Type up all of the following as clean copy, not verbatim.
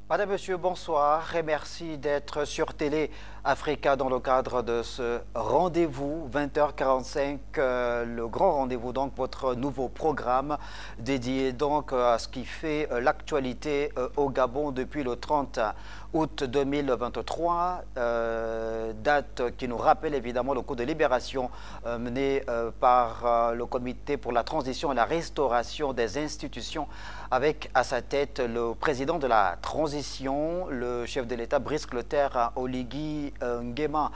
Madame, Monsieur, bonsoir et merci d'être sur Télé Africa dans le cadre de ce rendez-vous 20h45, le grand rendez-vous, donc votre nouveau programme dédié donc à ce qui fait l'actualité au Gabon depuis le 30 août 2023, date qui nous rappelle évidemment le coup de libération mené par le Comité pour la transition et la restauration des institutions avec à sa tête le président de la transition, le chef de l'État Brice Clotaire Oligui Nguema.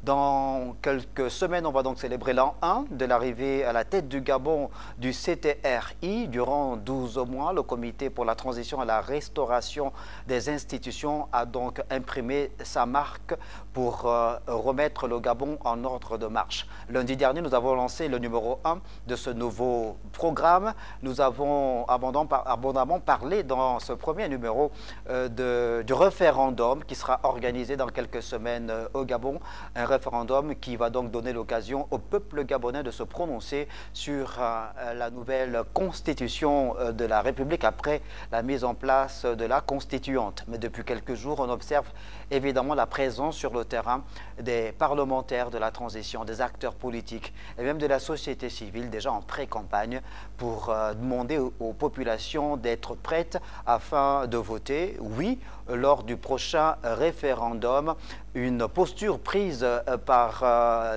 Dans quelques semaines, on va donc célébrer l'an 1 de l'arrivée à la tête du Gabon du CTRI. Durant 12 mois, le Comité pour la transition et la restauration des institutions a donc imprimé sa marque pour remettre le Gabon en ordre de marche. Lundi dernier, nous avons lancé le numéro 1 de ce nouveau programme. Nous avons abondamment parlé dans ce premier numéro du référendum qui sera organisé dans quelques semaines au Gabon. Un référendum qui va donc donner l'occasion au peuple gabonais de se prononcer sur la nouvelle constitution de la République après la mise en place de la constituante. Mais depuis quelques jours, on observe évidemment la présence sur le terrain des parlementaires de la transition, des acteurs politiques et même de la société civile déjà en pré-campagne pour demander aux populations d'être prêtes afin de voter oui lors du prochain référendum. Une posture prise par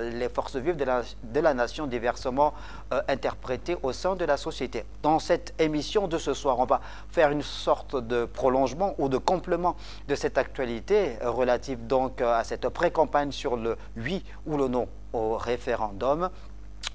les forces vives de la nation diversement interprétée au sein de la société. Dans cette émission de ce soir, on va faire une sorte de prolongement ou de complément de cette actualité relative donc à cette pré-campagne sur le oui ou le non au référendum.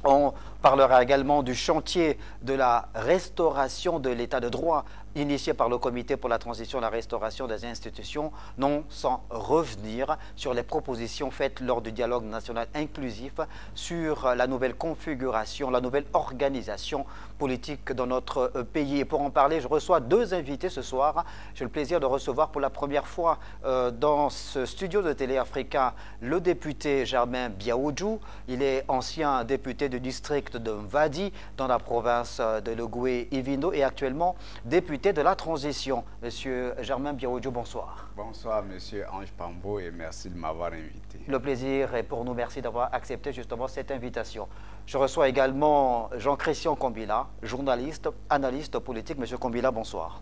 On parlera également du chantier de la restauration de l'état de droit initié par le Comité pour la transition et la restauration des institutions, non sans revenir sur les propositions faites lors du dialogue national inclusif sur la nouvelle configuration, la nouvelle organisation politique dans notre pays. Et pour en parler, je reçois deux invités ce soir. J'ai le plaisir de recevoir pour la première fois dans ce studio de Télé Africa le député Germain Biaoudjou. Il est ancien député du district de Mvadi dans la province de Logoué-Ivindo et actuellement député de la transition. Monsieur Germain Biaoudjou, bonsoir. Bonsoir, monsieur Ange Pambo, et merci de m'avoir invité. Le plaisir est pour nous. Merci d'avoir accepté justement cette invitation. Je reçois également Jean-Christian Kombila, journaliste, analyste politique. Monsieur Kombila, bonsoir.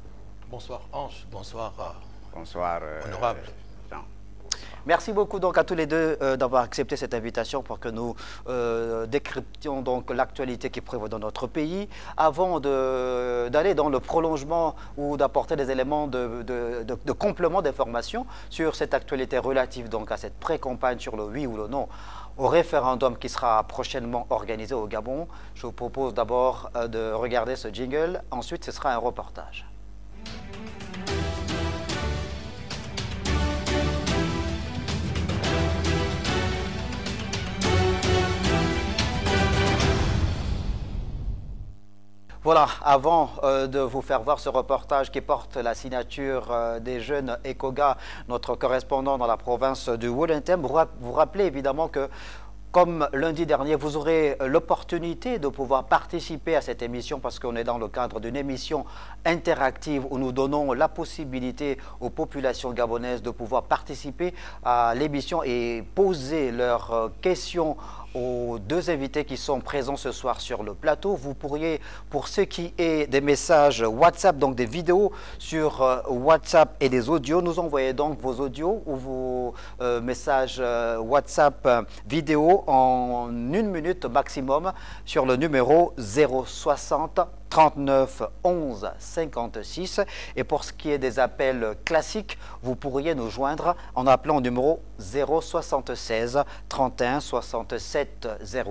Bonsoir Ange, bonsoir. Bonsoir, honorable. Jean. Merci beaucoup donc à tous les deux d'avoir accepté cette invitation pour que nous décryptions donc l'actualité qui prévaut dans notre pays. Avant d'aller dans le prolongement ou d'apporter des éléments de complément d'information sur cette actualité relative donc à cette pré-campagne sur le oui ou le non au référendum qui sera prochainement organisé au Gabon, je vous propose d'abord de regarder ce jingle. Ensuite, ce sera un reportage. Voilà, avant de vous faire voir ce reportage qui porte la signature des jeunes Ekoga, notre correspondant dans la province du Wollentem, vous rappelez évidemment que comme lundi dernier, vous aurez l'opportunité de pouvoir participer à cette émission parce qu'on est dans le cadre d'une émission interactive où nous donnons la possibilité aux populations gabonaises de pouvoir participer à l'émission et poser leurs questions aux deux invités qui sont présents ce soir sur le plateau. Vous pourriez, pour ce qui est des messages WhatsApp, donc des vidéos sur WhatsApp et des audios, nous envoyer donc vos audios ou vos messages WhatsApp vidéo en 1 minute maximum sur le numéro 060 39 11 56. Et pour ce qui est des appels classiques, vous pourriez nous joindre en appelant au numéro 076 31 67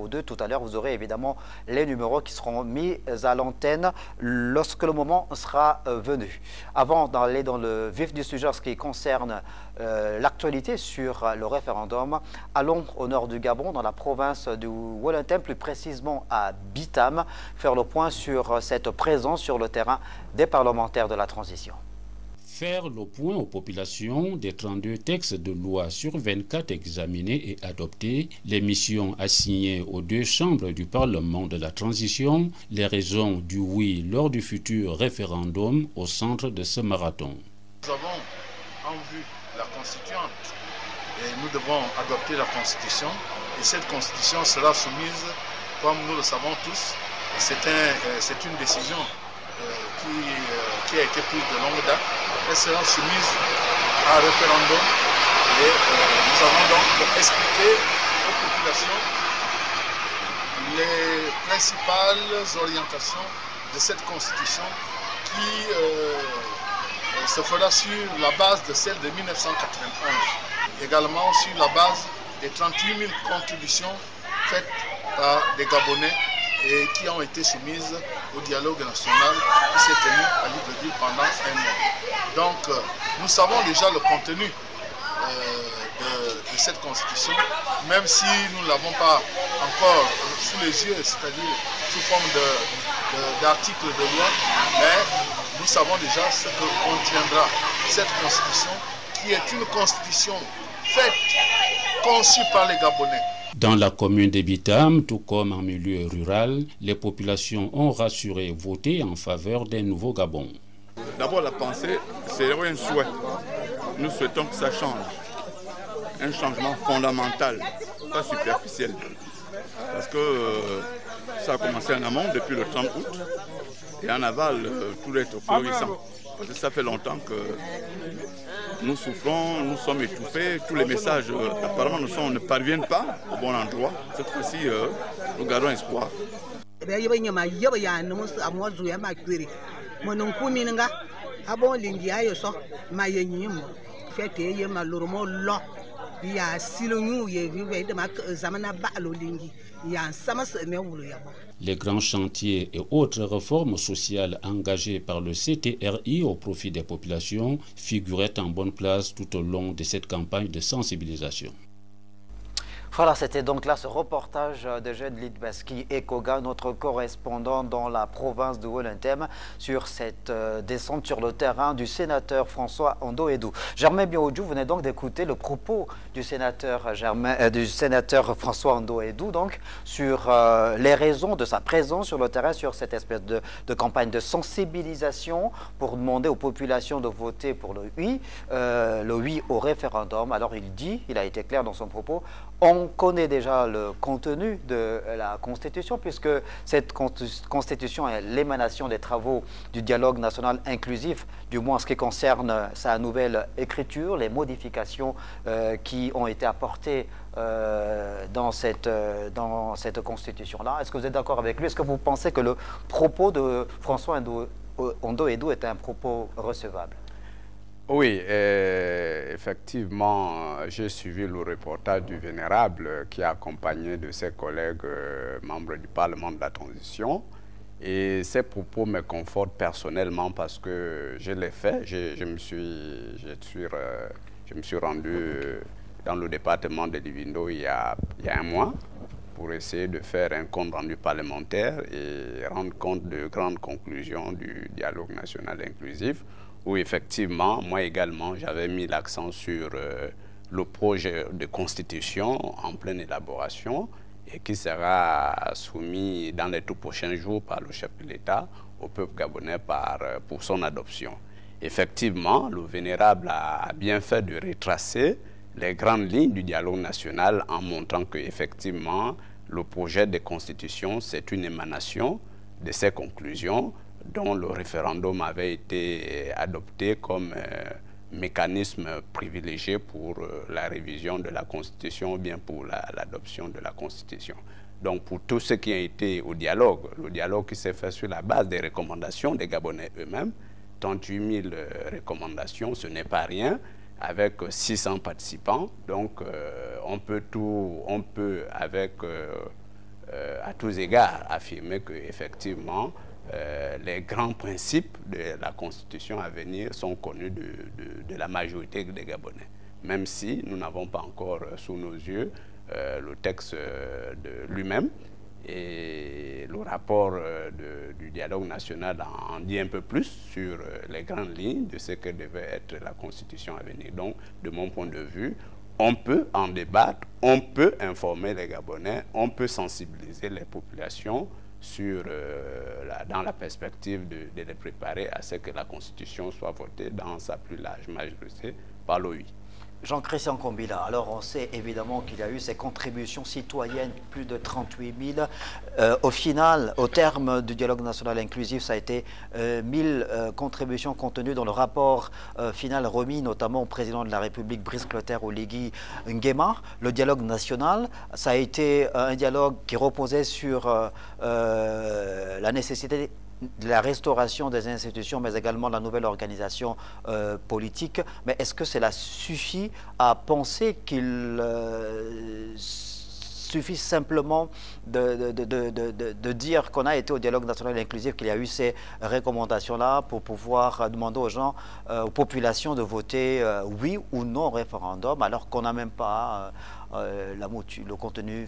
02. Tout à l'heure, vous aurez évidemment les numéros qui seront mis à l'antenne lorsque le moment sera venu. Avant d'aller dans le vif du sujet, ce qui concerne l'actualité sur le référendum, allons au nord du Gabon, dans la province du Wollentem, plus précisément à Bitam, faire le point sur cette présence sur le terrain des parlementaires de la transition. Faire le point aux populations des 32 textes de loi sur 24 examinés et adoptés, les missions assignées aux deux chambres du Parlement de la transition, les raisons du oui lors du futur référendum au centre de ce marathon. Nous avons en vue de la constituante. Et nous devons adopter la constitution et cette constitution sera soumise, comme nous le savons tous, c'est une décision qui a été prise de longue date. Elle sera soumise à un référendum et nous avons donc expliqué aux populations les principales orientations de cette constitution qui se fera sur la base de celle de 1991. Également sur la base des 38 000 contributions faites par des Gabonais et qui ont été soumises au dialogue national qui s'est tenu à Libreville pendant un mois. Donc nous savons déjà le contenu de cette constitution, même si nous ne l'avons pas encore sous les yeux, c'est-à-dire sous forme d'articles de loi, mais nous savons déjà ce que contiendra cette constitution, qui est une constitution faite, conçue par les Gabonais. Dans la commune de Bitam, tout comme en milieu rural, les populations ont rassuré voter en faveur d'un nouveau Gabon. D'abord, la pensée, c'est un souhait. Nous souhaitons que ça change. Un changement fondamental, pas superficiel. Parce que ça a commencé en amont depuis le 30 août et en aval, tout est florissant. Parce que ça fait longtemps que nous souffrons, nous sommes étouffés, tous les messages apparemment ne parviennent pas au bon endroit. Cette fois-ci, nous gardons espoir. Les grands chantiers et autres réformes sociales engagées par le CTRI au profit des populations figuraient en bonne place tout au long de cette campagne de sensibilisation. Voilà, c'était donc là ce reportage de Jeanne Litbaski et Koga, notre correspondant dans la province de Wellington, sur cette descente sur le terrain du sénateur François Ando-Edou. Germain Biodjou venait donc d'écouter le propos du sénateur François Ando-Edou donc sur les raisons de sa présence sur le terrain, sur cette espèce de campagne de sensibilisation pour demander aux populations de voter pour le oui au réféendum. Alors il a été clair dans son propos. On connaît déjà le contenu de la Constitution puisque cette Constitution est l'émanation des travaux du dialogue national inclusif, du moins en ce qui concerne sa nouvelle écriture, les modifications qui ont été apportées dans cette Constitution-là. Est-ce que vous êtes d'accord avec lui? Est-ce que vous pensez que le propos de François Ando-Edou est un propos recevable? Oui, effectivement, j'ai suivi le reportage du Vénérable qui est accompagné de ses collègues membres du Parlement de la Transition. Et ces propos me confortent personnellement parce que je l'ai fait. Je me suis rendu dans le département de Livindo il y a un mois pour essayer de faire un compte rendu parlementaire et rendre compte de grandes conclusions du dialogue national inclusif, où effectivement, moi également, j'avais mis l'accent sur le projet de constitution en pleine élaboration et qui sera soumis dans les tout prochains jours par le chef de l'État au peuple gabonais pour son adoption. Effectivement, le Vénérable a bien fait de retracer les grandes lignes du dialogue national en montrant qu'effectivement, le projet de constitution, c'est une émanation de ces conclusions dont le référendum avait été adopté comme mécanisme privilégié pour la révision de la Constitution ou bien pour l'adoption de la Constitution. Donc pour tous ceux qui ont été au dialogue, le dialogue qui s'est fait sur la base des recommandations des Gabonais eux-mêmes, 38 000 recommandations, ce n'est pas rien, avec 600 participants. Donc on peut avec à tous égards affirmer qu'effectivement, les grands principes de la Constitution à venir sont connus de la majorité des Gabonais. Même si nous n'avons pas encore sous nos yeux le texte de lui-même et le rapport du dialogue national en dit un peu plus sur les grandes lignes de ce que devait être la Constitution à venir. Donc, de mon point de vue, on peut en débattre, on peut informer les Gabonais, on peut sensibiliser les populations dans la perspective de les préparer à ce que la Constitution soit votée dans sa plus large majorité par l'OI. Jean-Christian Kombila, alors on sait évidemment qu'il y a eu ces contributions citoyennes, plus de 38 000. Au final, au terme du dialogue national inclusif, ça a été 1000 contributions contenues dans le rapport final remis notamment au président de la République, Brice Clotaire Oligui Nguema. Le dialogue national, ça a été un dialogue qui reposait sur la nécessité de la restauration des institutions, mais également de la nouvelle organisation politique. Mais est-ce que cela suffit à penser qu'il suffit simplement de dire qu'on a été au dialogue national inclusif, qu'il y a eu ces recommandations-là pour pouvoir demander aux gens, aux populations de voter oui ou non au référendum, alors qu'on n'a même pas le contenu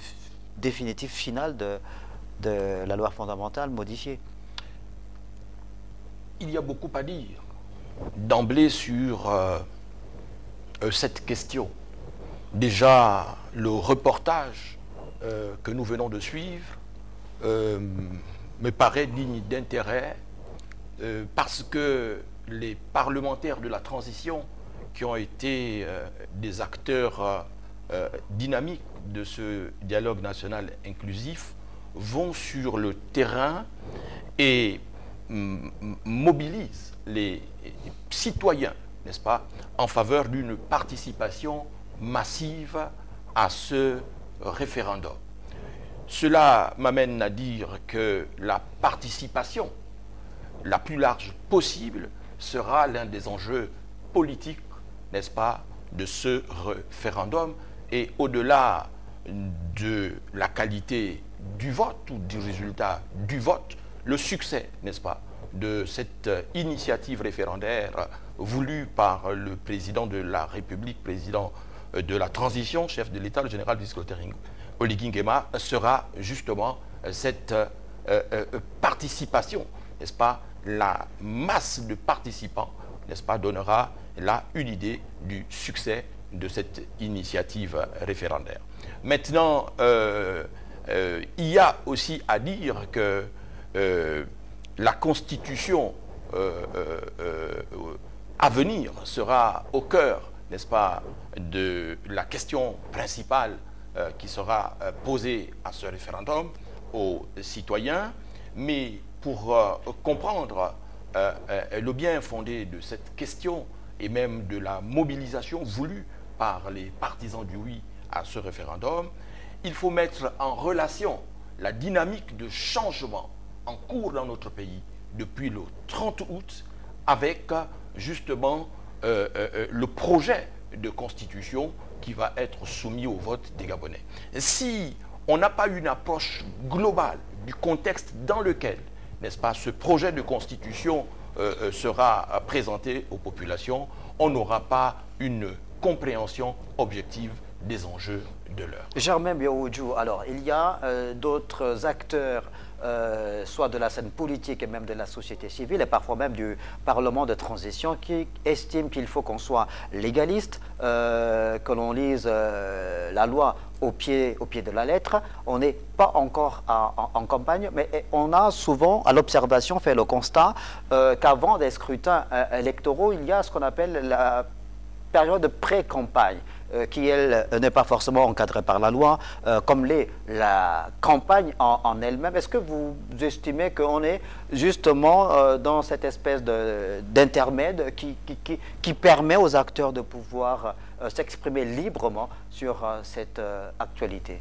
définitif final de la loi fondamentale modifiée? Il y a beaucoup à dire d'emblée sur cette question. Déjà, le reportage que nous venons de suivre me paraît digne d'intérêt parce que les parlementaires de la transition qui ont été des acteurs dynamiques de ce dialogue national inclusif vont sur le terrain et mobilise les citoyens, n'est-ce pas, en faveur d'une participation massive à ce référendum. Cela m'amène à dire que la participation la plus large possible sera l'un des enjeux politiques, n'est-ce pas, de ce référendum, et au-delà de la qualité du vote ou du résultat du vote, le succès, n'est-ce pas, de cette initiative référendaire voulue par le président de la République, président de la transition, chef de l'État, le général Brice Clotaire Oligui Nguema, sera justement cette participation, n'est-ce pas, la masse de participants, n'est-ce pas, donnera là une idée du succès de cette initiative référendaire. Maintenant, il y a aussi à dire que la Constitution à venir sera au cœur, n'est-ce pas, de la question principale qui sera posée à ce référendum aux citoyens. Mais pour comprendre le bien fondé de cette question et même de la mobilisation voulue par les partisans du oui à ce référendum, il faut mettre en relation la dynamique de changement en cours dans notre pays depuis le 30 août avec justement le projet de constitution qui va être soumis au vote des Gabonais. Si on n'a pas une approche globale du contexte dans lequel, n'est-ce pas, ce projet de constitution sera présenté aux populations, on n'aura pas une compréhension objective des enjeux de l'heure. Germain Biaoudjou, alors il y a d'autres acteurs, soit de la scène politique et même de la société civile et parfois même du Parlement de transition qui estiment qu'il faut qu'on soit légaliste, que l'on lise la loi au pied de la lettre. On n'est pas encore en campagne, mais on a souvent, à l'observation, fait le constat qu'avant des scrutins électoraux, il y a ce qu'on appelle la période de pré-campagne, qui, elle, n'est pas forcément encadrée par la loi, comme l'est la campagne en elle-même. Est-ce que vous estimez qu'on est justement dans cette espèce d'intermède qui permet aux acteurs de pouvoir s'exprimer librement sur cette actualité?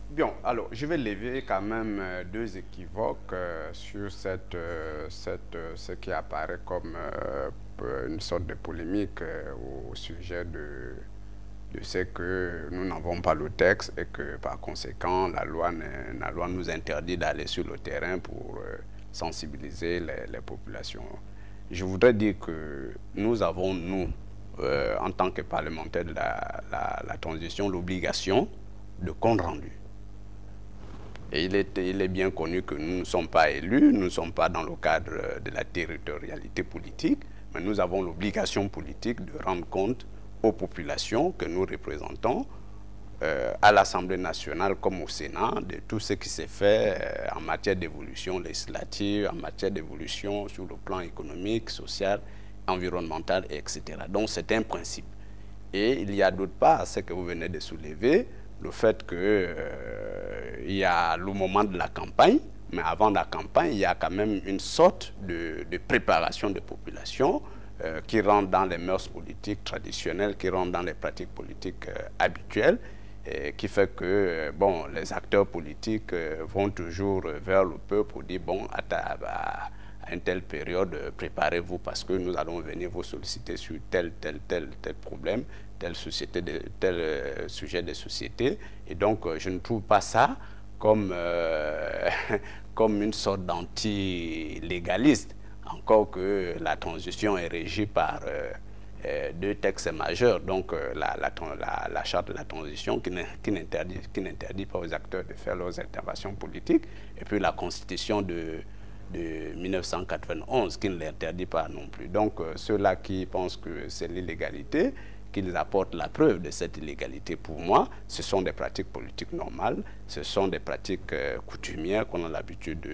Bien, alors je vais lever quand même deux équivoques sur ce qui apparaît comme une sorte de polémique au sujet de ce que nous n'avons pas le texte et que par conséquent la loi nous interdit d'aller sur le terrain pour sensibiliser les populations. Je voudrais dire que nous avons, en tant que parlementaires de la transition, l'obligation de compte rendu. Et il est bien connu que nous ne sommes pas élus, nous ne sommes pas dans le cadre de la territorialité politique, mais nous avons l'obligation politique de rendre compte aux populations que nous représentons à l'Assemblée nationale comme au Sénat de tout ce qui s'est fait en matière d'évolution législative, en matière d'évolution sur le plan économique, social, environnemental, etc. Donc c'est un principe. Et il y a d'autre part ce que vous venez de soulever, le fait qu'il y a le moment de la campagne, mais avant la campagne, il y a quand même une sorte de préparation de population qui rentre dans les mœurs politiques traditionnelles, qui rentre dans les pratiques politiques habituelles, et qui fait que bon, les acteurs politiques vont toujours vers le peuple pour dire bon, à une telle période, préparez-vous parce que nous allons venir vous solliciter sur tel problème, tel sujet de société. Et donc, je ne trouve pas ça comme, comme une sorte d'anti-légaliste, encore que la transition est régie par deux textes majeurs, donc la charte de la transition qui n'interdit pas aux acteurs de faire leurs interventions politiques, et puis la constitution de 1991 qui ne l'interdit pas non plus. Donc ceux-là qui pensent que c'est l'illégalité, qu'ils apportent la preuve de cette illégalité, pour moi, ce sont des pratiques politiques normales, ce sont des pratiques coutumières qu'on a l'habitude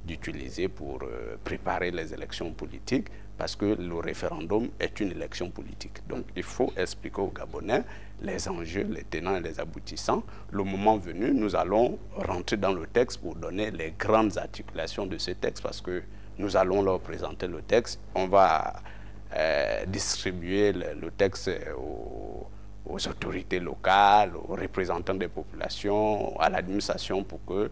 d'utiliser pour préparer les élections politiques, parce que le référendum est une élection politique. Donc il faut expliquer aux Gabonais les enjeux, les tenants et les aboutissants. Le moment venu, nous allons rentrer dans le texte pour donner les grandes articulations de ce texte, parce que nous allons leur présenter le texte. On va distribuer le texte aux autorités locales, aux représentants des populations, à l'administration pour que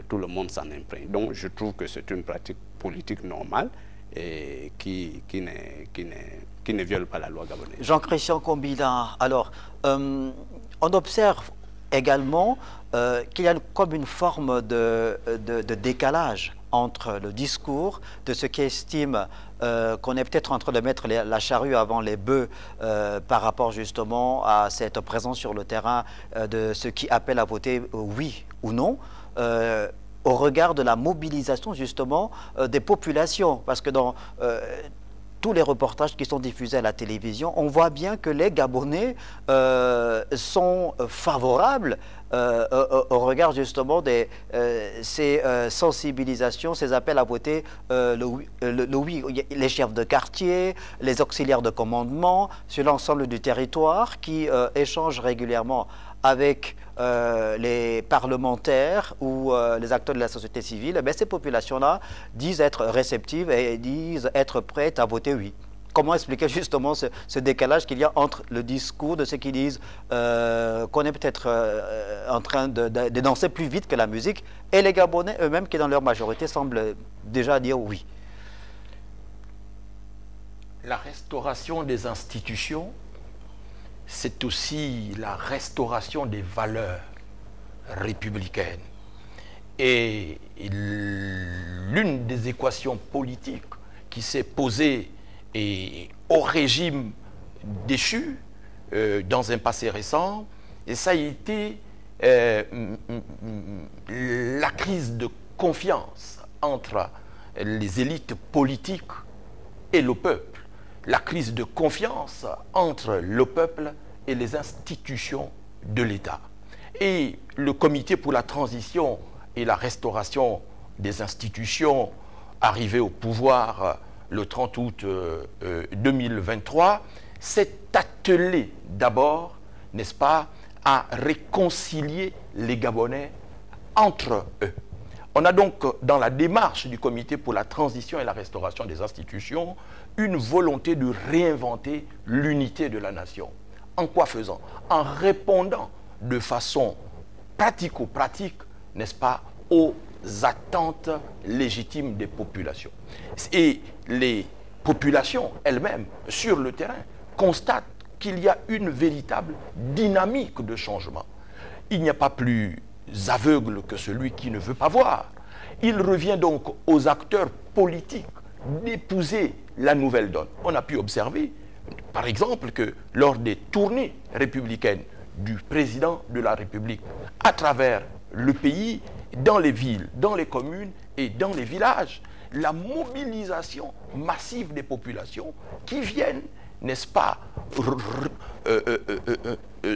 tout le monde s'en imprègne. Donc je trouve que c'est une pratique politique normale et qui ne viole pas la loi gabonaise. Jean-Christian Combina, alors on observe également qu'il y a comme une forme de décalage entre le discours de ceux qui estiment qu'on est peut-être en train de mettre la charrue avant les bœufs par rapport justement à cette présence sur le terrain de ceux qui appellent à voter oui ou non, au regard de la mobilisation justement des populations. Parce que dans tous les reportages qui sont diffusés à la télévision, on voit bien que les Gabonais sont favorables au regard justement de ces sensibilisations, ces appels à voter le oui. Les chefs de quartier, les auxiliaires de commandement sur l'ensemble du territoire qui échangent régulièrement avec les parlementaires ou les acteurs de la société civile. Ces populations-là disent être réceptives et disent être prêtes à voter oui. Comment expliquer justement ce décalage qu'il y a entre le discours de ceux qui disent qu'on est peut-être en train de danser plus vite que la musique, et les Gabonais eux-mêmes qui dans leur majorité semblent déjà dire oui? La restauration des institutions, c'est aussi la restauration des valeurs républicaines. Et l'une des équations politiques qui s'est posée au régime déchu dans un passé récent, et ça a été la crise de confiance entre les élites politiques et le peuple. La crise de confiance entre le peuple et les institutions de l'État. Et le comité pour la transition et la restauration des institutions arrivé au pouvoir le 30 août 2023 s'est attelé d'abord, n'est-ce pas, à réconcilier les Gabonais entre eux. On a donc dans la démarche du comité pour la transition et la restauration des institutions une volonté de réinventer l'unité de la nation. En quoi faisant? En répondant de façon pratico-pratique, n'est-ce pas, aux attentes légitimes des populations. Et les populations elles-mêmes, sur le terrain, constatent qu'il y a une véritable dynamique de changement. Il n'y a pas plus aveugle que celui qui ne veut pas voir. Il revient donc aux acteurs politiques d'épouser la nouvelle donne. On a pu observer, par exemple, que lors des tournées républicaines du président de la République à travers le pays, dans les villes, dans les communes et dans les villages, la mobilisation massive des populations qui viennent n'est-ce pas,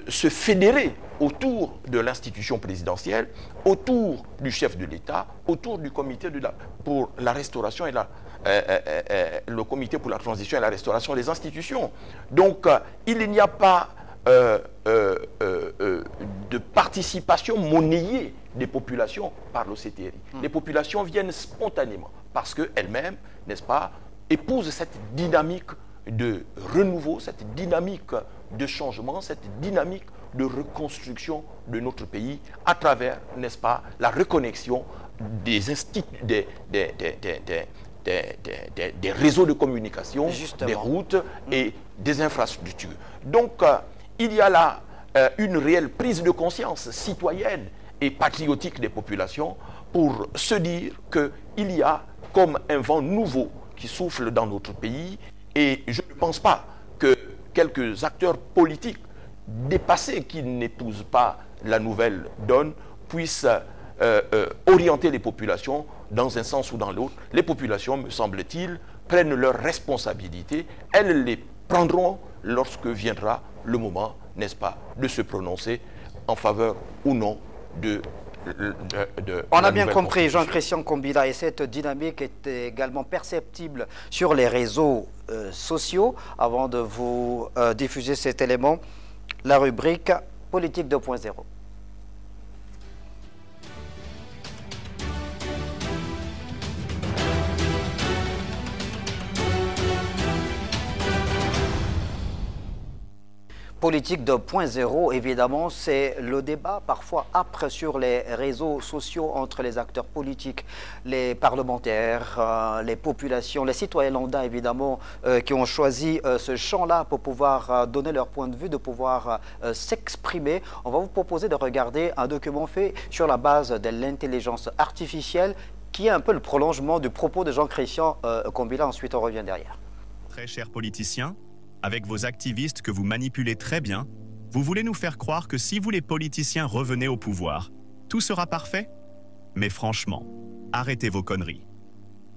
se fédérer autour de l'institution présidentielle, autour du chef de l'État, autour du comité pour la restauration et le comité pour la transition et la restauration des institutions. Donc, il n'y a pas de participation monnayée des populations par l'OCTRI. Les populations viennent spontanément parce qu'elles-mêmes, n'est-ce pas, épousent cette dynamique de renouveau, cette dynamique de changement, cette dynamique de reconstruction de notre pays à travers, n'est-ce pas, la reconnexion des réseaux de communication, justement, des routes et des infrastructures. Donc, il y a là une réelle prise de conscience citoyenne et patriotique des populations pour se dire qu'il y a comme un vent nouveau qui souffle dans notre pays. Et je ne pense pas que quelques acteurs politiques dépassés qui n'épousent pas la nouvelle donne puissent orienter les populations dans un sens ou dans l'autre. Les populations, me semble-t-il, prennent leurs responsabilités. Elles les prendront lorsque viendra le moment, n'est-ce pas, de se prononcer en faveur ou non de On a bien compris, Jean-Christian Kombila, et cette dynamique est également perceptible sur les réseaux sociaux. Avant de vous diffuser cet élément, la rubrique Politique 2.0. Politique 2.0, évidemment, c'est le débat parfois âpre sur les réseaux sociaux entre les acteurs politiques, les parlementaires, les populations, les citoyens lambda, évidemment, qui ont choisi ce champ-là pour pouvoir donner leur point de vue, de pouvoir s'exprimer. On va vous proposer de regarder un document fait sur la base de l'intelligence artificielle qui est un peu le prolongement du propos de Jean-Christian Kombila. Ensuite, on revient derrière. Très chers politiciens, avec vos activistes que vous manipulez très bien, vous voulez nous faire croire que si vous les politiciens revenez au pouvoir, tout sera parfait? Mais franchement, arrêtez vos conneries.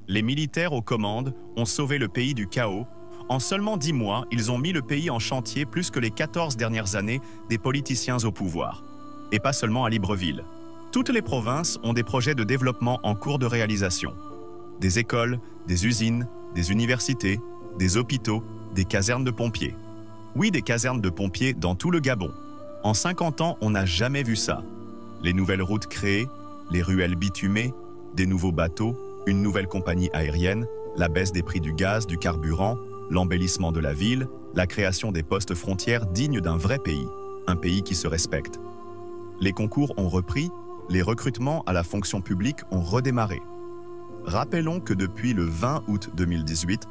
Les militaires aux commandes ont sauvé le pays du chaos. En seulement 10 mois, ils ont mis le pays en chantier plus que les 14 dernières années des politiciens au pouvoir. Et pas seulement à Libreville. Toutes les provinces ont des projets de développement en cours de réalisation. Des écoles, des usines, des universités, des hôpitaux, des casernes de pompiers. Oui, des casernes de pompiers dans tout le Gabon. En 50 ans, on n'a jamais vu ça. Les nouvelles routes créées, les ruelles bitumées, des nouveaux bateaux, une nouvelle compagnie aérienne, la baisse des prix du gaz, du carburant, l'embellissement de la ville, la création des postes frontières dignes d'un vrai pays, un pays qui se respecte. Les concours ont repris, les recrutements à la fonction publique ont redémarré. Rappelons que depuis le 20 août 2018,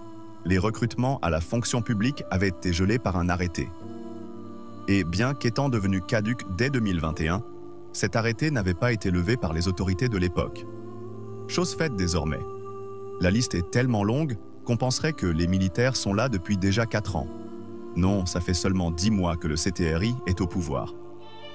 les recrutements à la fonction publique avaient été gelés par un arrêté. Et bien qu'étant devenu caduc dès 2021, cet arrêté n'avait pas été levé par les autorités de l'époque. Chose faite désormais. La liste est tellement longue qu'on penserait que les militaires sont là depuis déjà 4 ans. Non, ça fait seulement 10 mois que le CTRI est au pouvoir.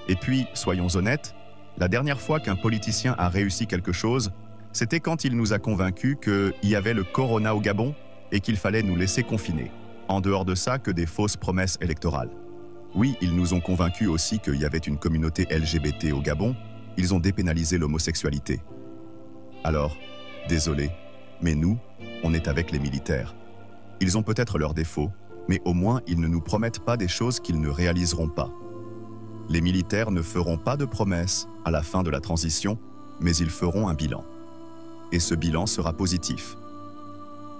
Et puis, soyons honnêtes, la dernière fois qu'un politicien a réussi quelque chose, c'était quand il nous a convaincus qu'il y avait le corona au Gabon et qu'il fallait nous laisser confiner. En dehors de ça, que des fausses promesses électorales. Oui, ils nous ont convaincus aussi qu'il y avait une communauté LGBT au Gabon, ils ont dépénalisé l'homosexualité. Alors, désolé, mais nous, on est avec les militaires. Ils ont peut-être leurs défauts, mais au moins ils ne nous promettent pas des choses qu'ils ne réaliseront pas. Les militaires ne feront pas de promesses à la fin de la transition, mais ils feront un bilan. Et ce bilan sera positif.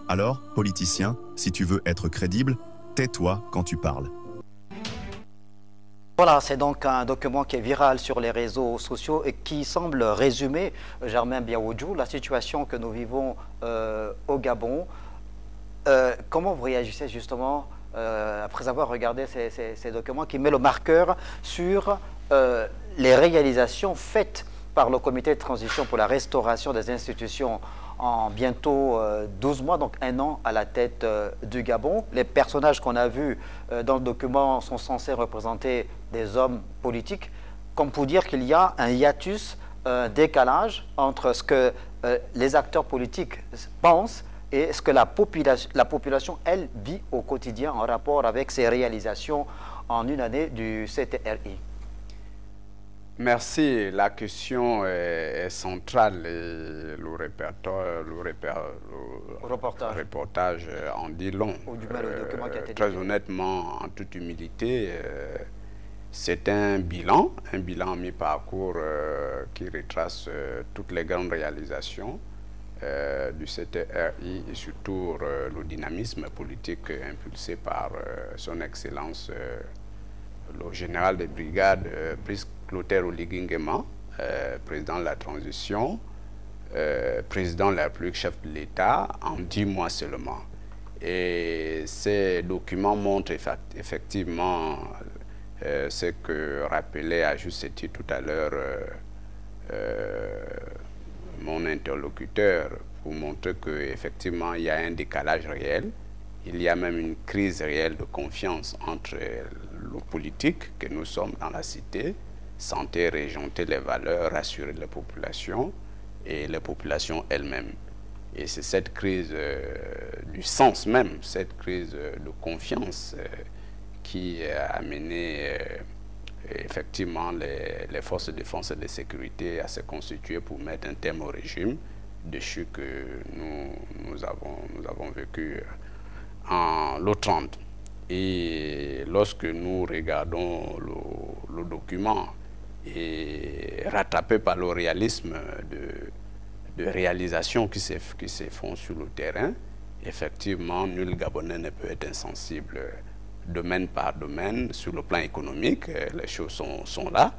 Alors, politicien, si tu veux être crédible, tais-toi quand tu parles. Voilà, c'est donc un document qui est viral sur les réseaux sociaux et qui semble résumer, Germain Biaoudjou, la situation que nous vivons au Gabon. Comment vous réagissez justement après avoir regardé ces documents qui mettent le marqueur sur les réalisations faites par le comité de transition pour la restauration des institutions en bientôt 12 mois, donc 1 an à la tête du Gabon. Les personnages qu'on a vus dans le document sont censés représenter des hommes politiques, comme pour dire qu'il y a un hiatus, un décalage entre ce que les acteurs politiques pensent et est-ce que la population, elle, vit au quotidien en rapport avec ces réalisations en une année du CTRI? Merci. La question est centrale et le reportage en dit long. Très honnêtement, en toute humilité, c'est un bilan mi-parcours qui retrace toutes les grandes réalisations du CTRI et surtout le dynamisme politique impulsé par son Excellence le général de brigade Brice Clotaire Oligui Nguema, président de la transition, président de la République, chef de l'État, en 10 mois seulement. Et ces documents montrent effectivement ce que rappelait à juste titre tout à l'heure mon interlocuteur, pour montrer qu'effectivement il y a un décalage réel, il y a même une crise réelle de confiance entre le politique que nous sommes dans la cité, santé, régenter les valeurs, rassurer les populations et les populations elles-mêmes. Et c'est cette crise du sens même, cette crise de confiance qui a amené effectivement les forces de défense et de sécurité à se constituer pour mettre un terme au régime déchu que nous avons vécu en l'an 30. Et lorsque nous regardons le document et rattrapé par le réalisme de réalisations qui se font sur le terrain, effectivement, nul Gabonais ne peut être insensible domaine par domaine. Sur le plan économique, les choses sont là.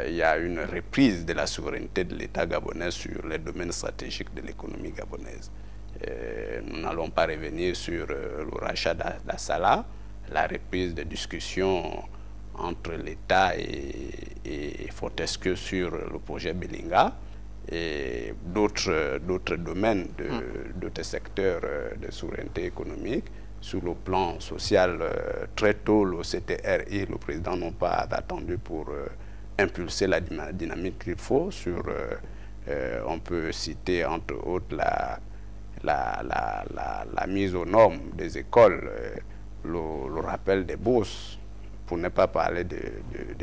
Il y a une reprise de la souveraineté de l'État gabonais sur les domaines stratégiques de l'économie gabonaise. Nous n'allons pas revenir sur le rachat d'Assala, la reprise des discussions entre l'État et Fortescue sur le projet Belinga et d'autres domaines, d'autres secteurs de souveraineté économique. Sur le plan social, très tôt, le CTRI, le président n'ont pas attendu pour impulser la dynamique qu'il faut. On peut citer entre autres la mise aux normes des écoles, le rappel des bourses, pour ne pas parler des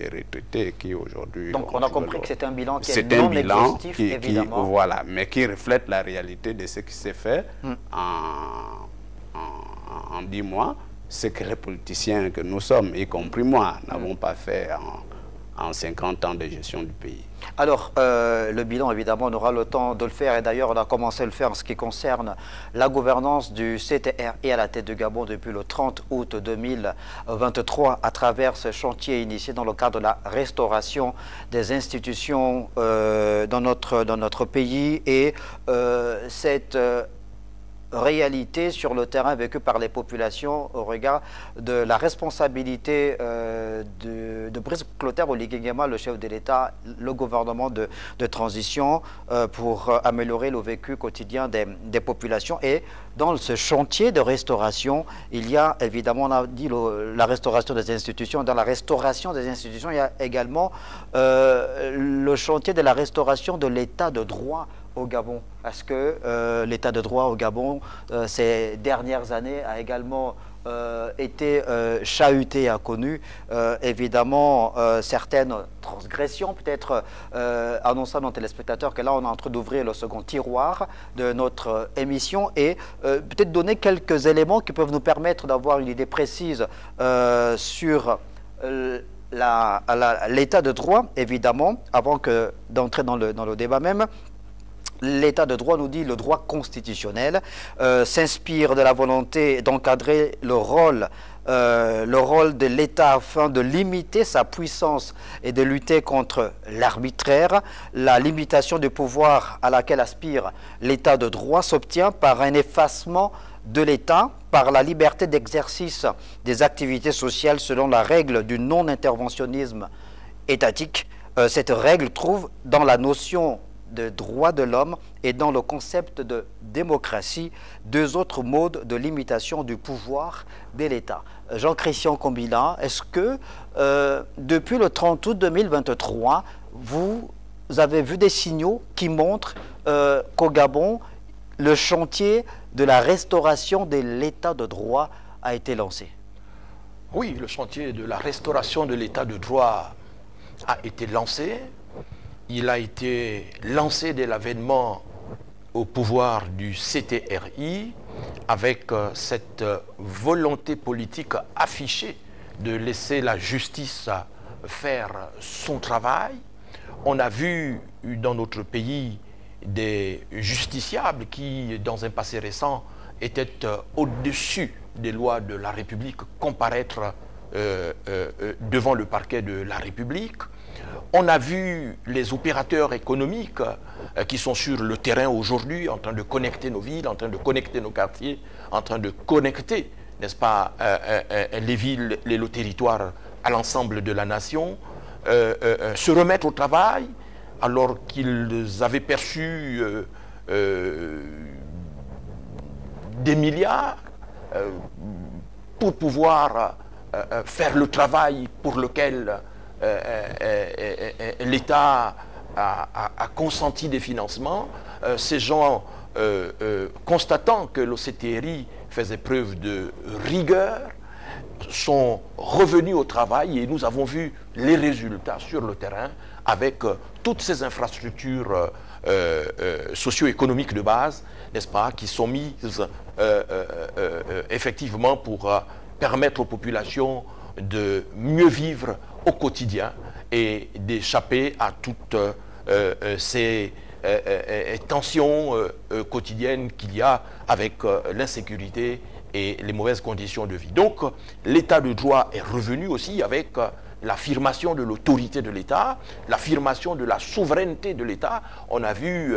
retraités qui aujourd'hui... Donc on a compris que c'est un bilan qui est non exhaustif, évidemment. Voilà, mais qui reflète la réalité de ce qui s'est fait en 10 mois, ce que les politiciens que nous sommes, y compris moi, n'avons pas fait en 50 ans de gestion du pays. Alors, le bilan, évidemment, on aura le temps de le faire. Et d'ailleurs, on a commencé à le faire en ce qui concerne la gouvernance du CTRI à la tête du Gabon depuis le 30 août 2023 à travers ce chantier initié dans le cadre de la restauration des institutions dans notre pays. Et cette réalité sur le terrain vécue par les populations au regard de la responsabilité de Brice Clotaire Oligui Nguema, le chef de l'État, le gouvernement de transition pour améliorer le vécu quotidien des populations. Et dans ce chantier de restauration, il y a évidemment, on a dit la restauration des institutions. Dans la restauration des institutions, il y a également le chantier de la restauration de l'état de droit au Gabon. Est-ce que l'état de droit au Gabon, ces dernières années, a également été chahuté, a connu évidemment certaines transgressions, peut-être annonçant à nos téléspectateurs que là on est en train d'ouvrir le second tiroir de notre émission et peut-être donner quelques éléments qui peuvent nous permettre d'avoir une idée précise sur l'état de droit, évidemment, avant d'entrer dans le débat même. L'état de droit, nous dit le droit constitutionnel, s'inspire de la volonté d'encadrer le rôle de l'État afin de limiter sa puissance et de lutter contre l'arbitraire. La limitation du pouvoir à laquelle aspire l'état de droit s'obtient par un effacement de l'État, par la liberté d'exercice des activités sociales selon la règle du non-interventionnisme étatique. Cette règle trouve dans la notion de droits de l'homme et dans le concept de démocratie, deux autres modes de limitation du pouvoir de l'État. Jean-Christian Combila, est-ce que depuis le 30 août 2023, vous avez vu des signaux qui montrent qu'au Gabon, le chantier de la restauration de l'état de droit a été lancé. Oui, le chantier de la restauration de l'état de droit a été lancé. Il a été lancé dès l'avènement au pouvoir du CTRI avec cette volonté politique affichée de laisser la justice faire son travail. On a vu dans notre pays des justiciables qui, dans un passé récent, étaient au-dessus des lois de la République comparaître devant le parquet de la République. On a vu les opérateurs économiques qui sont sur le terrain aujourd'hui en train de connecter nos villes, en train de connecter nos quartiers, en train de connecter, n'est-ce pas, les villes, les territoires à l'ensemble de la nation, se remettre au travail alors qu'ils avaient perçu des milliards pour pouvoir faire le travail pour lequel l'État a consenti des financements. Ces gens, constatant que l'OCTRI faisait preuve de rigueur, sont revenus au travail et nous avons vu les résultats sur le terrain avec toutes ces infrastructures socio-économiques de base, n'est-ce pas, qui sont mises effectivement pour permettre aux populations de mieux vivre au quotidien et d'échapper à toutes ces tensions quotidiennes qu'il y a avec l'insécurité et les mauvaises conditions de vie. Donc, l'état de droit est revenu aussi avec l'affirmation de l'autorité de l'État, l'affirmation de la souveraineté de l'État. On a vu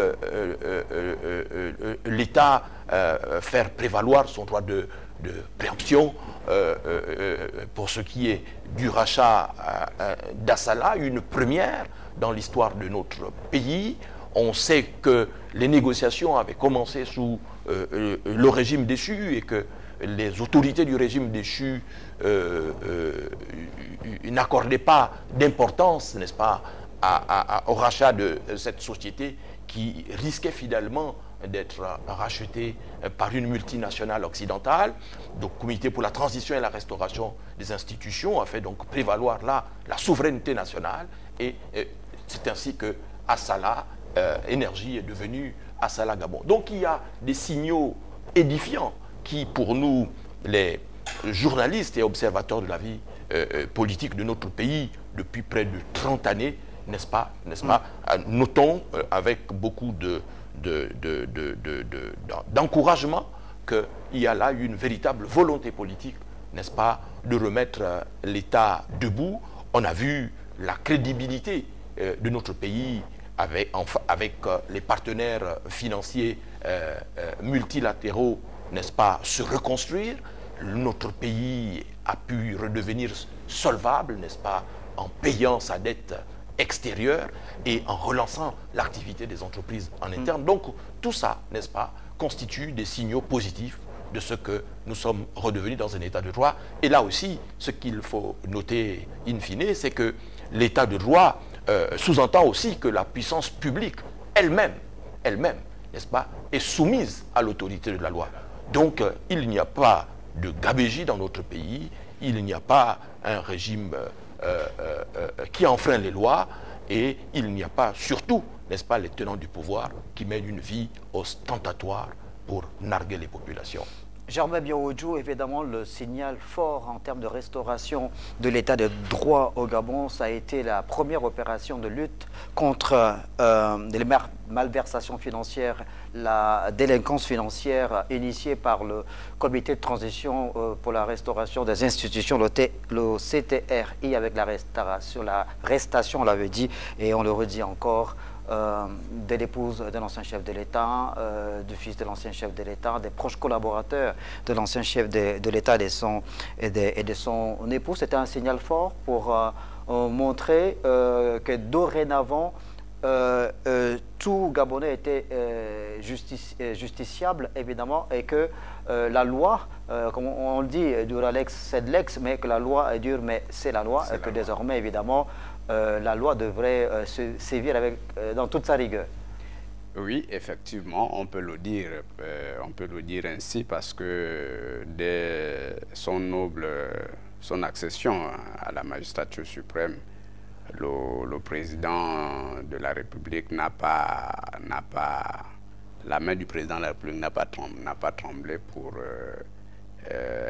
l'État faire prévaloir son droit de préemption pour ce qui est du rachat d'Assala, une première dans l'histoire de notre pays. On sait que les négociations avaient commencé sous le régime déchu et que les autorités du régime déchu n'accordaient pas d'importance, n'est-ce pas, au rachat de cette société qui risquait finalement d'être rachetée par une multinationale occidentale. Donc, le Comité pour la transition et la restauration des institutions a fait donc prévaloir là la souveraineté nationale et c'est ainsi que Assala Énergie est devenue Assala Gabon. Donc, il y a des signaux édifiants qui, pour nous, les journalistes et observateurs de la vie politique de notre pays depuis près de 30 années, n'est-ce pas, notons avec beaucoup d'encouragement qu'il y a là une véritable volonté politique, n'est-ce pas, de remettre l'État debout. On a vu la crédibilité de notre pays avec les partenaires financiers multilatéraux, n'est-ce pas, se reconstruire. Notre pays a pu redevenir solvable, n'est-ce pas, en payant sa dette extérieure et en relançant l'activité des entreprises en interne. Donc, tout ça, n'est-ce pas, constitue des signaux positifs de ce que nous sommes redevenus dans un état de droit. Et là aussi, ce qu'il faut noter in fine, c'est que l'état de droit sous-entend aussi que la puissance publique elle-même, n'est-ce pas, est soumise à l'autorité de la loi. Donc, il n'y a pas de gabégie dans notre pays, il n'y a pas un régime qui enfreint les lois et il n'y a pas, surtout, n'est-ce pas, les tenants du pouvoir qui mènent une vie ostentatoire pour narguer les populations. Germain Biaoudjou, évidemment, le signal fort en termes de restauration de l'état de droit au Gabon, ça a été la première opération de lutte contre les malversations financières, la délinquance financière initiée par le comité de transition pour la restauration des institutions, le CTRI, avec la restation, on l'avait dit et on le redit encore, de l'épouse de l'ancien chef de l'État, du fils de l'ancien chef de l'État, des proches collaborateurs de l'ancien chef de l'État et de son époux. C'était un signal fort pour montrer que dorénavant, tout Gabonais était justiciable, évidemment, et que la loi, comme on le dit, dura lex sed lex, mais que la loi est dure, mais c'est la loi, et que désormais, évidemment, la loi devrait se sévir dans toute sa rigueur. Oui, effectivement, on peut le dire ainsi parce que dès son accession à la magistrature suprême, le président de la République la main du président de la République n'a pas tremblé pour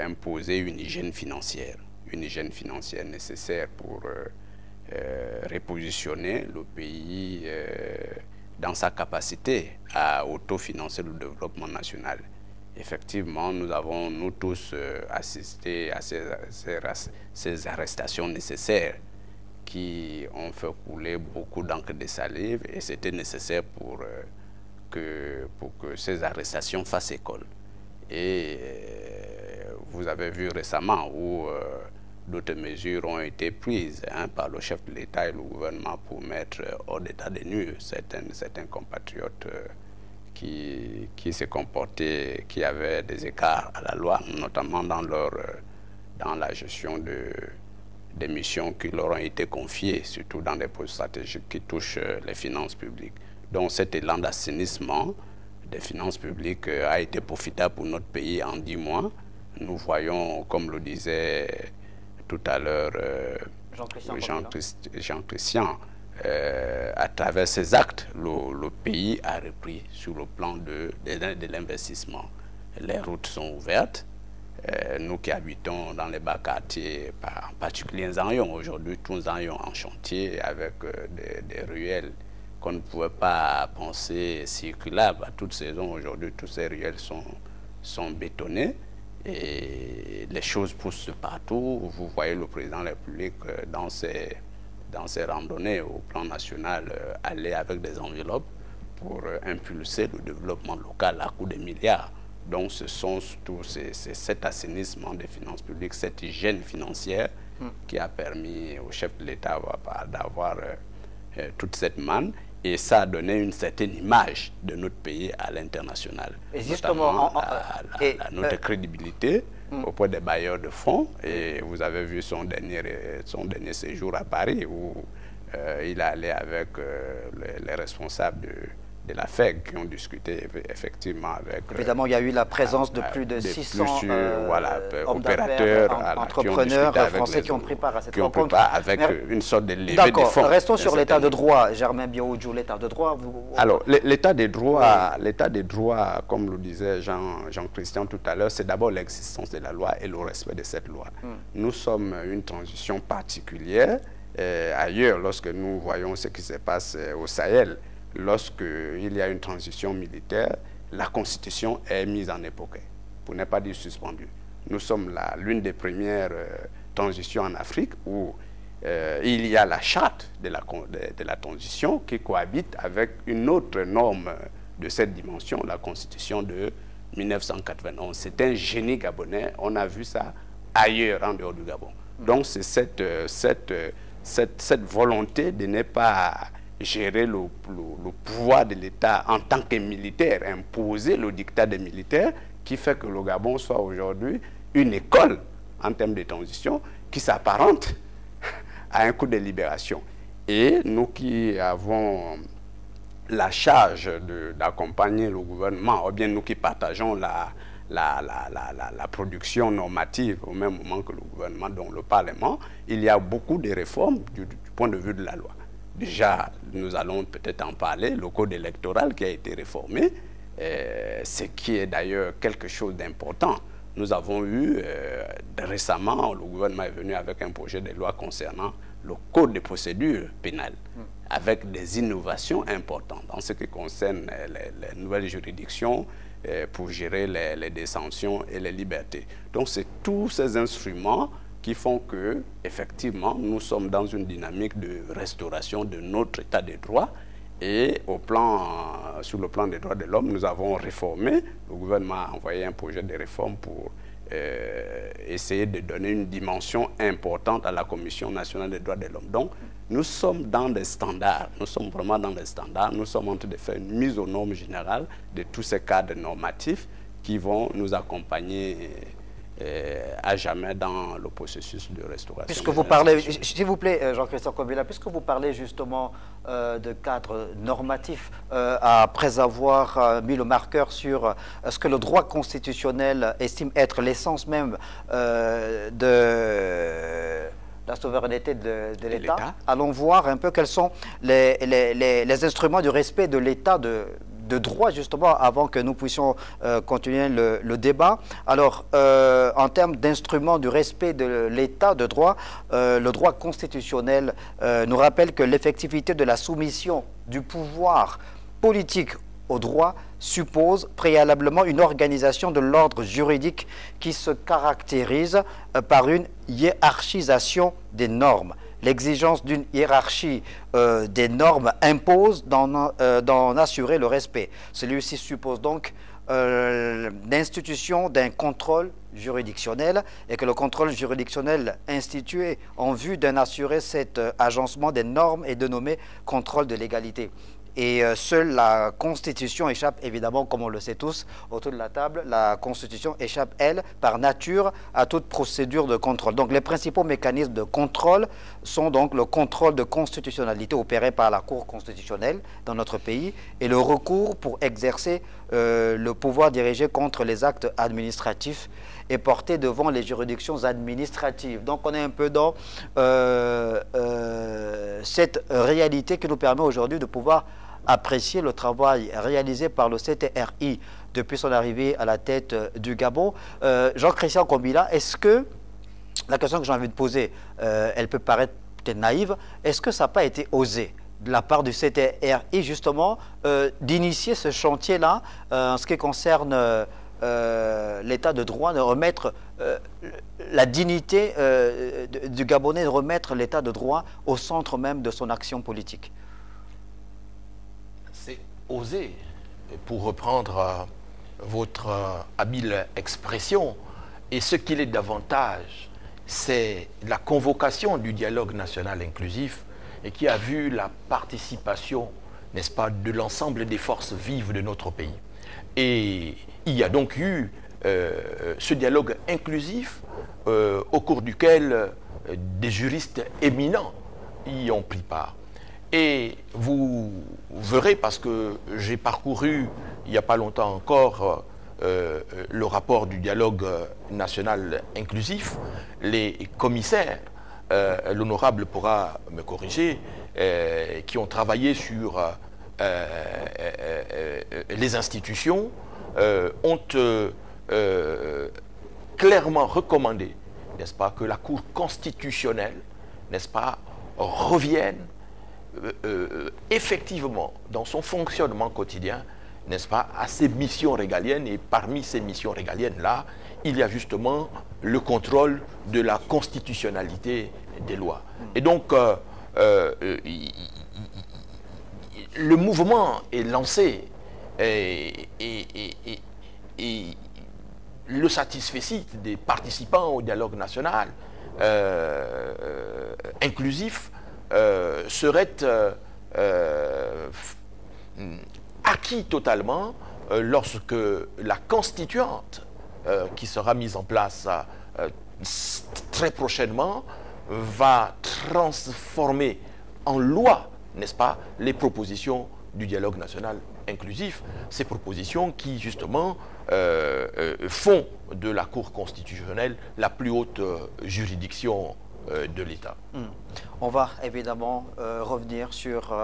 imposer une hygiène financière nécessaire pour repositionner le pays dans sa capacité à autofinancer le développement national. Effectivement, nous tous assisté à ces arrestations nécessaires qui ont fait couler beaucoup d'encre de salive, et c'était nécessaire pour que ces arrestations fassent école. Et vous avez vu récemment où d'autres mesures ont été prises par le chef de l'État et le gouvernement pour mettre hors d'état de nuire certains compatriotes qui se comportaient, qui avaient des écarts à la loi, notamment dans la gestion des missions qui leur ont été confiées, surtout dans des postes stratégiques qui touchent les finances publiques. Donc cet élan d'assainissement des finances publiques a été profitable pour notre pays en 10 mois. Nous voyons, comme le disait tout à l'heure Jean-Christian, à travers ces actes, le pays a repris sur le plan de l'investissement. Les routes sont ouvertes. Nous qui habitons dans les bas quartiers, en particulier Nzanyon, aujourd'hui, tout Nzanyon en chantier avec des ruelles qu'on ne pouvait pas penser circulables à toute saison. Aujourd'hui, toutes ces ruelles sont bétonnées et les choses poussent de partout. Vous voyez le président de la République dans ses randonnées au plan national aller avec des enveloppes pour impulser le développement local à coût de milliards. Donc ce sont surtout cet assainissement des finances publiques, cette hygiène financière qui a permis au chef de l'État d'avoir toute cette manne. Et ça a donné une certaine image de notre pays à l'international. Et justement, notre crédibilité auprès des bailleurs de fonds. Et vous avez vu son dernier séjour à Paris où il est allé avec les responsables de la FEG qui ont discuté effectivement avec... Évidemment, il y a eu la présence de plus de 600 opérateurs, entrepreneurs français qui ont pris part à cette rencontre. Avec une sorte de levée de fonds. Restons sur l'état de droit. Germain Biaoudjou, l'état de droit. Alors, l'état des droits, comme le disait Jean-Christian tout à l'heure, c'est d'abord l'existence de la loi et le respect de cette loi. Nous sommes une transition particulière. Ailleurs, lorsque nous voyons ce qui se passe au Sahel, lorsqu'il y a une transition militaire, la Constitution est mise en époque, pour ne pas dire suspendue. Nous sommes l'une des premières transitions en Afrique où il y a la charte de la transition qui cohabite avec une autre norme de cette dimension, la Constitution de 1991. C'est un génie gabonais, on a vu ça ailleurs en dehors du Gabon. Donc c'est cette volonté de ne pas gérer le pouvoir de l'État en tant que militaire, imposer le dictat des militaires, qui fait que le Gabon soit aujourd'hui une école en termes de transition qui s'apparente à un coup de libération. Et nous qui avons la charge d'accompagner le gouvernement, ou bien nous qui partageons la production normative au même moment que le gouvernement, donc le Parlement, il y a beaucoup de réformes du point de vue de la loi. Déjà, nous allons peut-être en parler, le code électoral qui a été réformé, ce qui est d'ailleurs quelque chose d'important. Nous avons eu récemment, le gouvernement est venu avec un projet de loi concernant le code de procédure pénale, avec des innovations importantes en ce qui concerne les nouvelles juridictions pour gérer les détentions et les libertés. Donc c'est tous ces instruments qui font que, effectivement, nous sommes dans une dynamique de restauration de notre état de droit. Et sur le plan des droits de l'homme, nous avons réformé. Le gouvernement a envoyé un projet de réforme pour essayer de donner une dimension importante à la Commission nationale des droits de l'homme. Donc, nous sommes dans des standards. Nous sommes vraiment dans des standards. Nous sommes en train de faire une mise aux normes générales de tous ces cadres normatifs qui vont nous accompagner à jamais dans le processus de restauration. Puisque vous parlez, s'il vous plaît, Jean-Christophe Kombila, puisque vous parlez justement de cadre normatif, après avoir mis le marqueur sur ce que le droit constitutionnel estime être l'essence même de la souveraineté de l'État, allons voir un peu quels sont les instruments du respect de l'État de droit, justement, avant que nous puissions continuer le débat. Alors, en termes d'instruments du respect de l'État de droit, le droit constitutionnel nous rappelle que l'effectivité de la soumission du pouvoir politique au droit suppose préalablement une organisation de l'ordre juridique qui se caractérise par une hiérarchisation des normes. L'exigence d'une hiérarchie des normes impose d'en assurer le respect. Celui-ci suppose donc l'institution d'un contrôle juridictionnel et que le contrôle juridictionnel institué en vue d'en assurer cet agencement des normes est dénommé contrôle de légalité. Et seule la Constitution échappe, évidemment, comme on le sait tous, autour de la table, la Constitution échappe, elle, par nature, à toute procédure de contrôle. Donc les principaux mécanismes de contrôle sont donc le contrôle de constitutionnalité opéré par la Cour constitutionnelle dans notre pays et le recours pour exercer le pouvoir dirigé contre les actes administratifs et porté devant les juridictions administratives. Donc on est un peu dans cette réalité qui nous permet aujourd'hui de pouvoir apprécier le travail réalisé par le CTRI depuis son arrivée à la tête du Gabon. Jean-Christian Kombila, est-ce que, la question que j'ai envie de poser, elle peut paraître peut-être naïve, est-ce que ça n'a pas été osé de la part du CTRI justement d'initier ce chantier-là en ce qui concerne l'état de droit, de remettre la dignité du Gabonais, de remettre l'état de droit au centre même de son action politique? C'est osé, pour reprendre votre habile expression, et ce qu'il est davantage, c'est la convocation du dialogue national inclusif et qui a vu la participation, n'est-ce pas, de l'ensemble des forces vives de notre pays. Et il y a donc eu ce dialogue inclusif au cours duquel des juristes éminents y ont pris part. Et vous verrez, parce que j'ai parcouru il n'y a pas longtemps encore le rapport du dialogue national inclusif, les commissaires, l'honorable pourra me corriger, qui ont travaillé sur les institutions, ont clairement recommandé, n'est-ce pas, que la Cour constitutionnelle, n'est-ce pas, revienne effectivement dans son fonctionnement quotidien, n'est-ce pas, à ses missions régaliennes. Et parmi ces missions régaliennes-là, il y a justement le contrôle de la constitutionnalité des lois. Et donc, le mouvement est lancé et le satisfecit des participants au dialogue national inclusif serait acquis totalement lorsque la constituante qui sera mise en place très prochainement va transformer en loi, n'est-ce pas, les propositions du dialogue national inclusif, ces propositions qui justement font de la Cour constitutionnelle la plus haute juridiction de l'État. On va évidemment revenir sur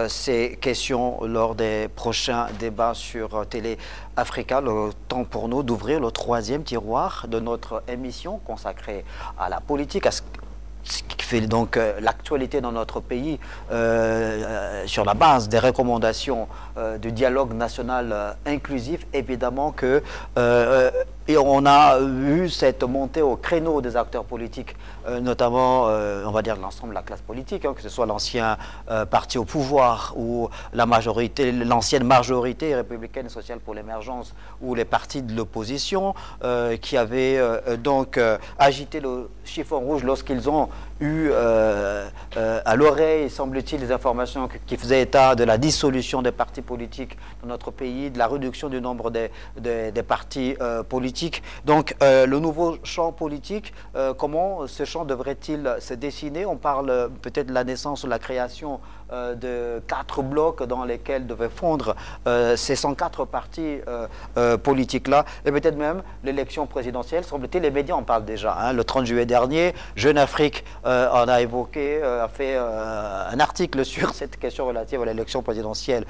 ces questions lors des prochains débats sur Télé Africa. Le temps pour nous d'ouvrir le troisième tiroir de notre émission consacrée à la politique, à ce qui fait donc l'actualité dans notre pays sur la base des recommandations du dialogue national inclusif. Évidemment que et on a vu cette montée au créneau des acteurs politiques, notamment, on va dire, l'ensemble de la classe politique, hein, que ce soit l'ancien parti au pouvoir ou la majorité, l'ancienne majorité républicaine sociale pour l'émergence ou les partis de l'opposition qui avaient donc agité le chiffon rouge lorsqu'ils ont eu à l'oreille, semble-t-il, des informations qui faisaient état de la dissolution des partis politiques dans notre pays, de la réduction du nombre des partis politiques. Donc, le nouveau champ politique, comment ce champ devrait-il se dessiner? On parle peut-être de la naissance ou la création de 4 blocs dans lesquels devaient fondre ces 104 partis politiques-là, et peut-être même l'élection présidentielle. Semble-t-il, les médias en parlent déjà. Hein. Le 30 juillet dernier, Jeune Afrique en a évoqué, a fait un article sur cette question relative à l'élection présidentielle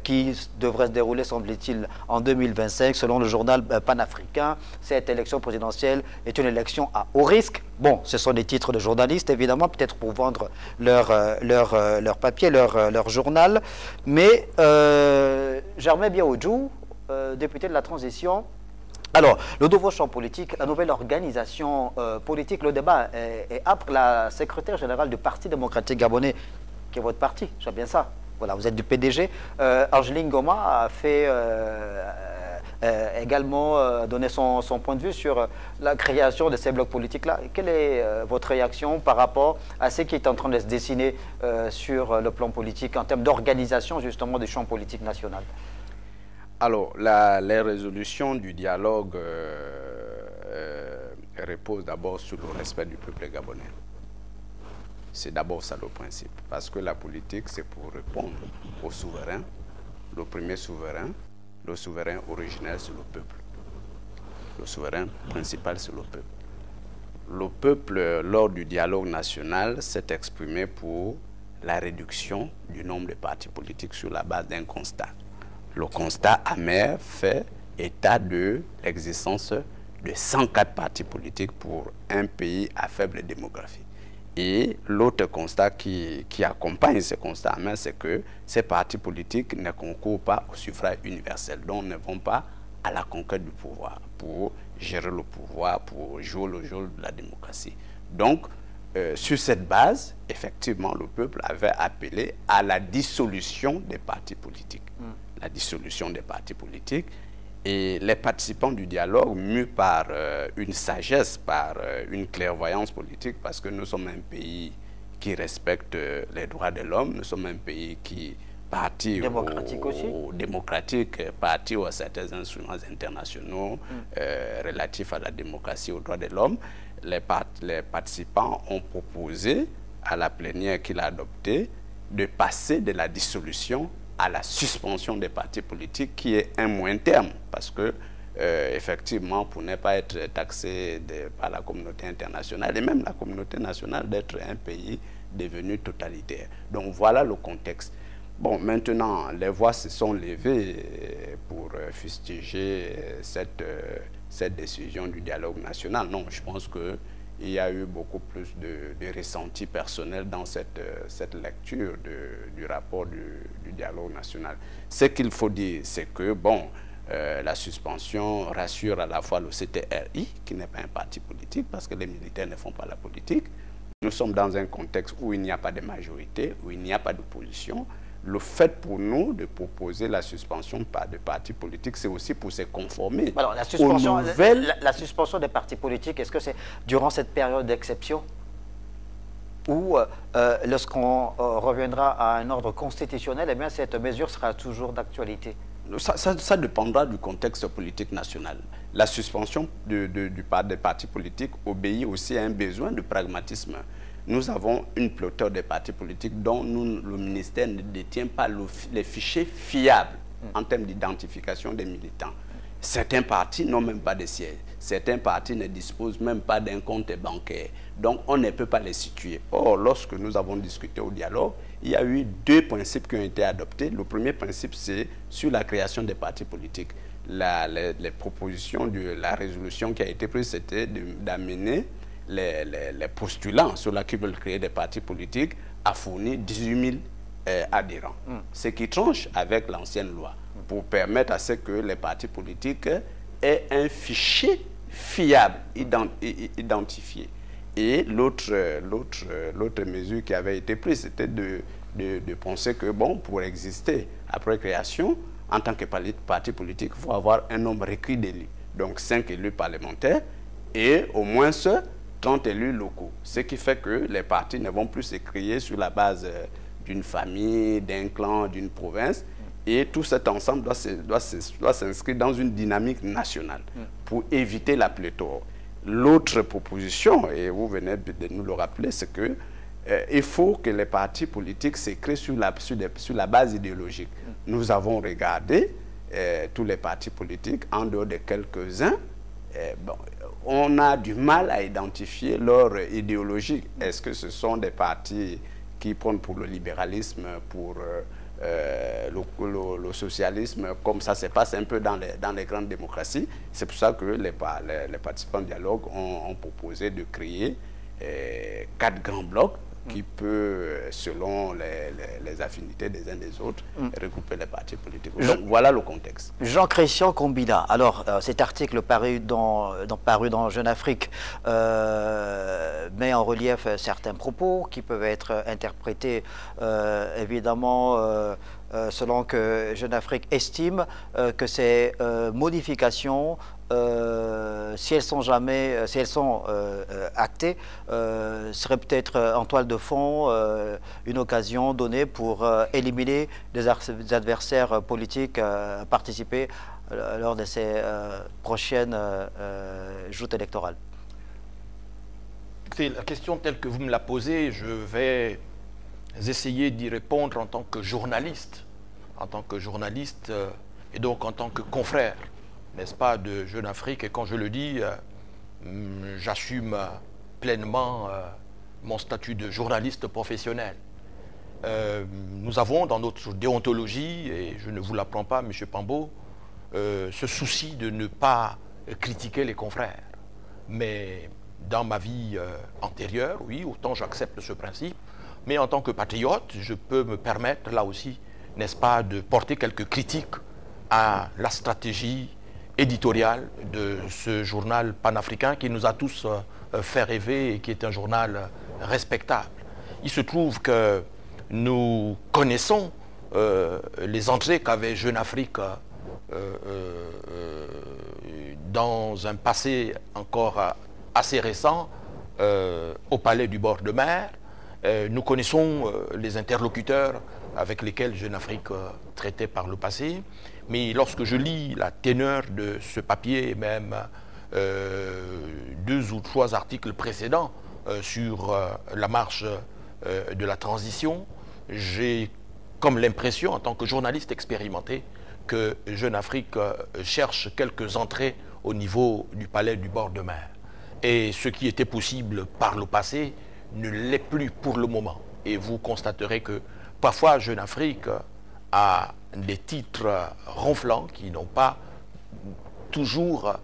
qui devrait se dérouler, semble-t-il, en 2025. Selon le journal panafricain, cette élection présidentielle est une élection à haut risque. Bon, ce sont des titres de journalistes, évidemment, peut-être pour vendre leur papier, leur journal. Mais Germain Biaoudjou, député de la transition, alors, le nouveau champ politique, la nouvelle organisation politique, le débat est âpre. La secrétaire générale du Parti démocratique gabonais, qui est votre parti, j'ai bien ça, voilà, vous êtes du PDG, Angeline Goma a fait également donné son point de vue sur la création de ces blocs politiques-là. Quelle est votre réaction par rapport à ce qui est en train de se dessiner sur le plan politique en termes d'organisation justement du champ politique national? Alors, les résolutions du dialogue reposent d'abord sur le respect du peuple gabonais. C'est d'abord ça le principe. Parce que la politique, c'est pour répondre au souverain. Le premier souverain, le souverain originel, c'est le peuple. Le souverain principal, c'est le peuple. Le peuple, lors du dialogue national, s'est exprimé pour la réduction du nombre de partis politiques sur la base d'un constat. Le constat amer fait état de l'existence de 104 partis politiques pour un pays à faible démographie. Et l'autre constat qui accompagne ce constat amer, c'est que ces partis politiques ne concourent pas au suffrage universel, donc ne vont pas à la conquête du pouvoir, pour gérer le pouvoir, pour jouer le jeu de la démocratie. Donc, sur cette base, effectivement, le peuple avait appelé à la dissolution des partis politiques. La dissolution des partis politiques. Et les participants du dialogue, mus par une sagesse, par une clairvoyance politique, parce que nous sommes un pays qui respecte les droits de l'homme, nous sommes un pays qui parti démocratique, parti à certains instruments internationaux relatifs à la démocratie et aux droits de l'homme. Les participants ont proposé à la plénière qu'il a adoptée de passer de la dissolution à la suspension des partis politiques, qui est un moyen terme, parce que effectivement, pour ne pas être taxé par la communauté internationale et même la communauté nationale, d'être un pays devenu totalitaire. Donc voilà le contexte. Bon, maintenant, les voix se sont levées pour fustiger cette décision du dialogue national. Non, je pense qu'il y a eu beaucoup plus de ressenti personnel dans cette lecture du rapport du dialogue national. Ce qu'il faut dire, c'est que, bon, la suspension rassure à la fois le CTRI, qui n'est pas un parti politique, parce que les militaires ne font pas la politique. Nous sommes dans un contexte où il n'y a pas de majorité, où il n'y a pas d'opposition. Le fait pour nous de proposer la suspension de partis politiques, c'est aussi pour se conformer. Alors, la suspension des partis politiques, est-ce que c'est durant cette période d'exception ou lorsqu'on reviendra à un ordre constitutionnel, eh bien, cette mesure sera toujours d'actualité? Ça dépendra du contexte politique national. La suspension des partis politiques obéit aussi à un besoin de pragmatisme. Nous avons une pléthore de partis politiques dont le ministère ne détient pas les fichiers fiables en termes d'identification des militants. Certains partis n'ont même pas de siège. Certains partis ne disposent même pas d'un compte bancaire. Donc, on ne peut pas les situer. Or, lorsque nous avons discuté au dialogue, il y a eu 2 principes qui ont été adoptés. Le premier principe, c'est sur la création des partis politiques. Les propositions de la résolution qui a été prise, c'était d'amener les postulants, ceux-là qui veulent créer des partis politiques, à fournir 18 000 adhérents. Ce qui tranche avec l'ancienne loi, pour permettre à ce que les partis politiques aient un fichier fiable, identifié. Et l'autre mesure qui avait été prise, c'était de penser que, bon, pour exister après création, en tant que parti politique, il faut avoir un nombre requis d'élus. Donc 5 élus parlementaires et au moins 30 élus locaux. Ce qui fait que les partis ne vont plus se créer sur la base d'une famille, d'un clan, d'une province. Et tout cet ensemble doit s'inscrire dans une dynamique nationale pour éviter la pléthore. L'autre proposition, et vous venez de nous le rappeler, c'est que il faut que les partis politiques s'écrivent sur la base idéologique. Nous avons regardé tous les partis politiques, en dehors de quelques-uns, bon, on a du mal à identifier leur idéologie. Est-ce que ce sont des partis qui prennent pour le libéralisme, pour le socialisme, comme ça se passe un peu dans les grandes démocraties? C'est pour ça que les participants au dialogue ont proposé de créer 4 grands blocs qui peut, selon les affinités des uns des autres, regrouper les partis politiques. Donc, voilà le contexte. Jean-Christian Combina, alors cet article paru dans Jeune Afrique met en relief certains propos qui peuvent être interprétés évidemment selon que Jeune Afrique estime que ces modifications, si elles sont actées, serait peut-être en toile de fond une occasion donnée pour éliminer des adversaires politiques à participer lors de ces prochaines joutes électorales. Écoutez, la question telle que vous me la posez, je vais essayer d'y répondre en tant que journaliste, et donc en tant que confrère, n'est-ce pas, de Jeune Afrique. Et quand je le dis, j'assume pleinement mon statut de journaliste professionnel. Nous avons dans notre déontologie, et je ne vous l'apprends pas, M. Pambo, ce souci de ne pas critiquer les confrères. Mais dans ma vie antérieure, oui, autant j'accepte ce principe, mais en tant que patriote, je peux me permettre, là aussi, n'est-ce pas, de porter quelques critiques à la stratégie éditoriale de ce journal panafricain qui nous a tous fait rêver et qui est un journal respectable. Il se trouve que nous connaissons les entrées qu'avait Jeune Afrique dans un passé encore assez récent au Palais du bord de mer. Nous connaissons les interlocuteurs avec lesquels Jeune Afrique traitait par le passé. Mais lorsque je lis la teneur de ce papier, et même 2 ou 3 articles précédents sur la marche de la transition, j'ai comme l'impression, en tant que journaliste expérimenté, que Jeune Afrique cherche quelques entrées au niveau du palais du bord de mer. Et ce qui était possible par le passé ne l'est plus pour le moment. Et vous constaterez que parfois Jeune Afrique a des titres ronflants qui n'ont pas toujours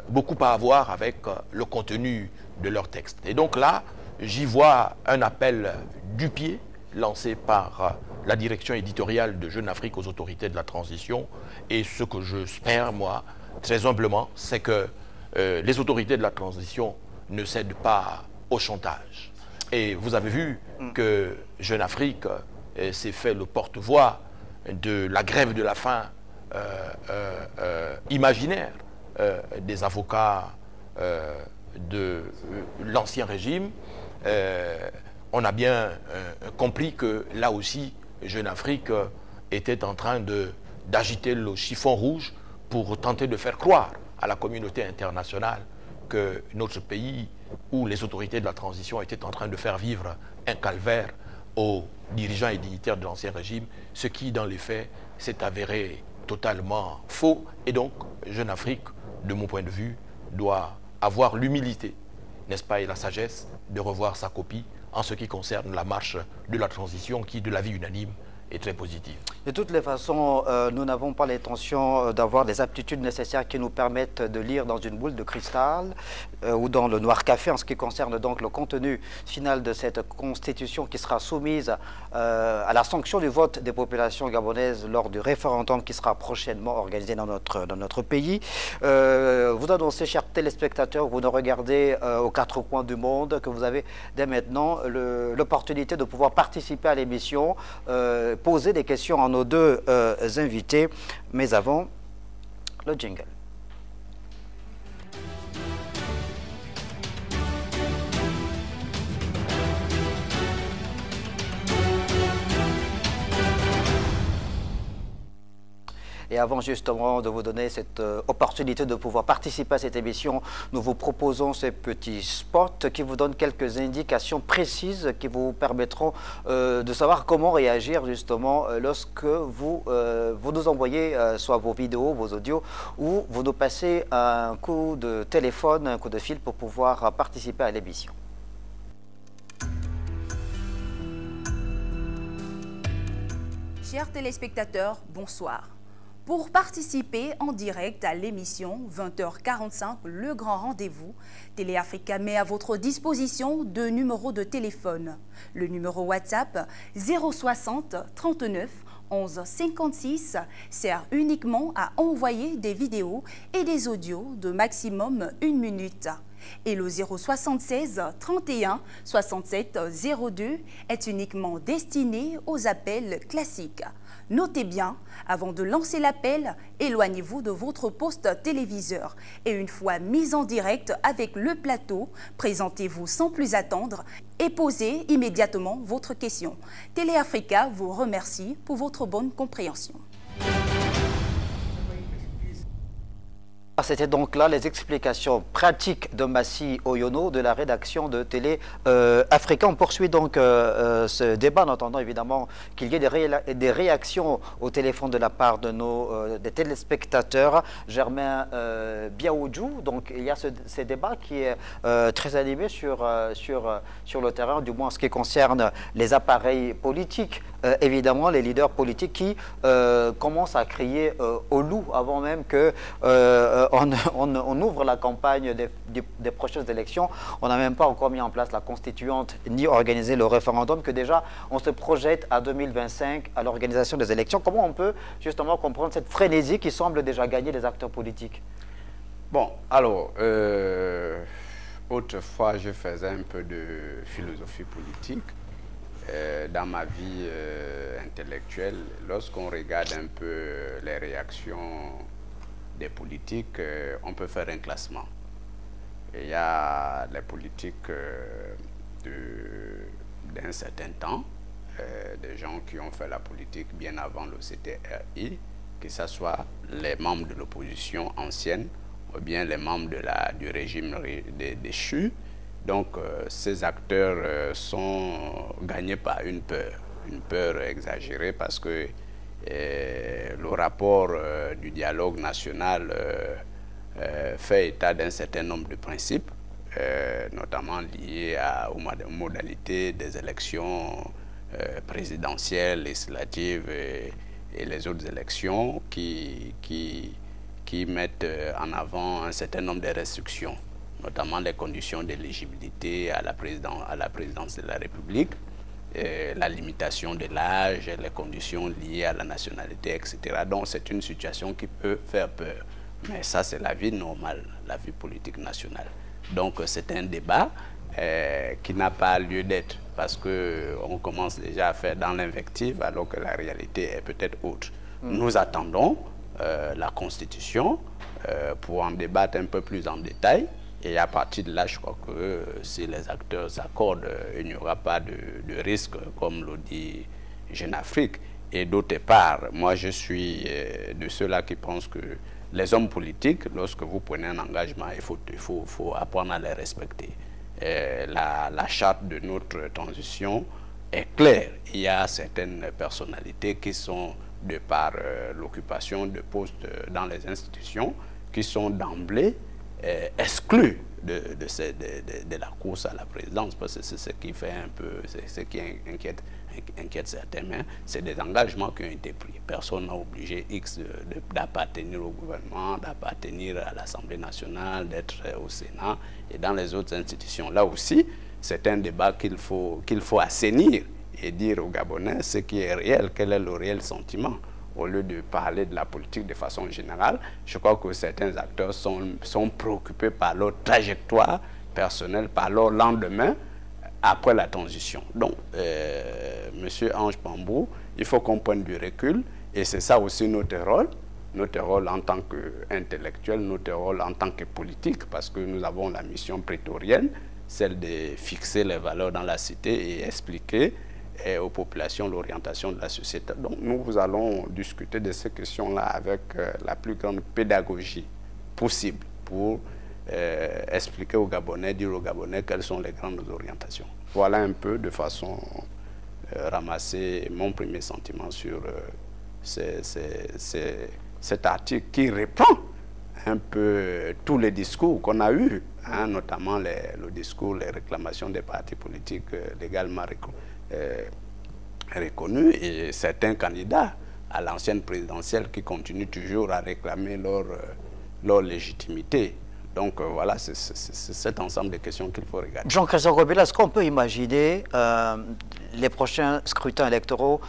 beaucoup à voir avec le contenu de leur texte. Et donc là, j'y vois un appel du pied lancé par la direction éditoriale de Jeune Afrique aux autorités de la transition. Et ce que j'espère, moi, très humblement, c'est que les autorités de la transition ne cèdent pas au chantage. Et vous avez vu que Jeune Afrique s'est fait le porte-voix de la grève de la faim imaginaire des avocats de l'ancien régime. On a bien compris que là aussi, Jeune Afrique était en train d'agiter le chiffon rouge pour tenter de faire croire à la communauté internationale que notre pays, où les autorités de la transition étaient en train de faire vivre un calvaire aux dirigeants et dignitaires de l'ancien régime, ce qui, dans les faits, s'est avéré totalement faux. Et donc, Jeune Afrique, de mon point de vue, doit avoir l'humilité, n'est-ce pas, et la sagesse de revoir sa copie en ce qui concerne la marche de la transition qui, de l'avis unanime, est très positive. De toutes les façons, nous n'avons pas l'intention d'avoir des aptitudes nécessaires qui nous permettent de lire dans une boule de cristal ou dans le noir café en ce qui concerne donc le contenu final de cette constitution qui sera soumise à la sanction du vote des populations gabonaises lors du référendum qui sera prochainement organisé dans notre pays. Vous annoncez, chers téléspectateurs, vous nous regardez aux 4 coins du monde, que vous avez dès maintenant l'opportunité de pouvoir participer à l'émission, poser des questions à nos 2 invités, mais avant, le jingle. Et avant justement de vous donner cette opportunité de pouvoir participer à cette émission, nous vous proposons ces petits spots qui vous donnent quelques indications précises qui vous permettront de savoir comment réagir justement lorsque vous nous envoyez soit vos vidéos, vos audios, ou vous nous passez un coup de téléphone, un coup de fil pour pouvoir participer à l'émission. Chers téléspectateurs, bonsoir. Pour participer en direct à l'émission 20h45, Le Grand Rendez-vous, Télé Africa met à votre disposition deux numéros de téléphone. Le numéro WhatsApp 060 39 11 56 sert uniquement à envoyer des vidéos et des audios de maximum 1 minute. Et le 076 31 67 02 est uniquement destiné aux appels classiques. Notez bien, avant de lancer l'appel, éloignez-vous de votre poste téléviseur. Et une fois mis en direct avec le plateau, présentez-vous sans plus attendre et posez immédiatement votre question. Télé Africa vous remercie pour votre bonne compréhension. C'était donc là les explications pratiques de Massi Oyono de la rédaction de Télé Africa. On poursuit donc ce débat en attendant évidemment qu'il y ait des réactions au téléphone de la part de des téléspectateurs. Germain Biaoudjou, donc il y a ce débat qui est très animé sur le terrain, du moins en ce qui concerne les appareils politiques. Évidemment, les leaders politiques qui commencent à crier au loup avant même que on ouvre la campagne des prochaines élections. On n'a même pas encore mis en place la constituante ni organisé le référendum, que déjà on se projette à 2025 à l'organisation des élections. Comment on peut justement comprendre cette frénésie qui semble déjà gagner les acteurs politiques? Bon, alors, autrefois je faisais un peu de philosophie politique. Dans ma vie intellectuelle, lorsqu'on regarde un peu les réactions des politiques, on peut faire un classement. Il y a les politiques d'un certain temps, des gens qui ont fait la politique bien avant le CTRI, que ce soit les membres de l'opposition ancienne ou bien les membres du régime déchu. Donc, ces acteurs sont gagnés par une peur exagérée parce que le rapport du dialogue national fait état d'un certain nombre de principes, notamment liés aux modalités des élections présidentielles, législatives et les autres élections qui mettent en avant un certain nombre de restrictions, notamment les conditions d'éligibilité à la présidence de la République, la limitation de l'âge, les conditions liées à la nationalité, etc. Donc c'est une situation qui peut faire peur. Mais ça, c'est la vie normale, la vie politique nationale. Donc c'est un débat qui n'a pas lieu d'être, parce qu'on commence déjà à faire dans l'invective alors que la réalité est peut-être autre. Nous attendons la Constitution pour en débattre un peu plus en détail. Et à partir de là, je crois que si les acteurs s'accordent, il n'y aura pas de risque, comme le dit Jeune Afrique. Et d'autre part, moi je suis de ceux-là qui pensent que les hommes politiques, lorsque vous prenez un engagement, il faut apprendre à les respecter. La charte de notre transition est claire. Il y a certaines personnalités qui sont, de par l'occupation de postes dans les institutions, qui sont d'emblée exclus de la course à la présidence, parce que c'est ce qui fait un peu, c'est ce qui inquiète certains, mais c'est des engagements qui ont été pris. Personne n'a obligé X d'appartenir au gouvernement, d'appartenir à l'Assemblée nationale, d'être au Sénat et dans les autres institutions. Là aussi, c'est un débat qu'il faut assainir et dire aux Gabonais ce qui est réel, quel est le réel sentiment. Au lieu de parler de la politique de façon générale, je crois que certains acteurs sont préoccupés par leur trajectoire personnelle, par leur lendemain après la transition. Donc, Monsieur Ange Pambou, il faut qu'on prenne du recul, et c'est ça aussi notre rôle en tant qu'intellectuel, notre rôle en tant que politique, parce que nous avons la mission prétorienne, celle de fixer les valeurs dans la cité et expliquer aux populations l'orientation de la société. Donc nous allons discuter de ces questions-là avec la plus grande pédagogie possible pour expliquer aux Gabonais, dire aux Gabonais quelles sont les grandes orientations. Voilà un peu de façon ramassée mon premier sentiment sur cet article qui reprend un peu tous les discours qu'on a eus, hein, notamment le discours, les réclamations des partis politiques légalement reconnus et certains candidats à l'ancienne présidentielle qui continuent toujours à réclamer leur légitimité. Donc voilà, c'est cet ensemble de questions qu'il faut regarder. Jean-Christophe Gobila, est-ce qu'on peut imaginer les prochains scrutins électoraux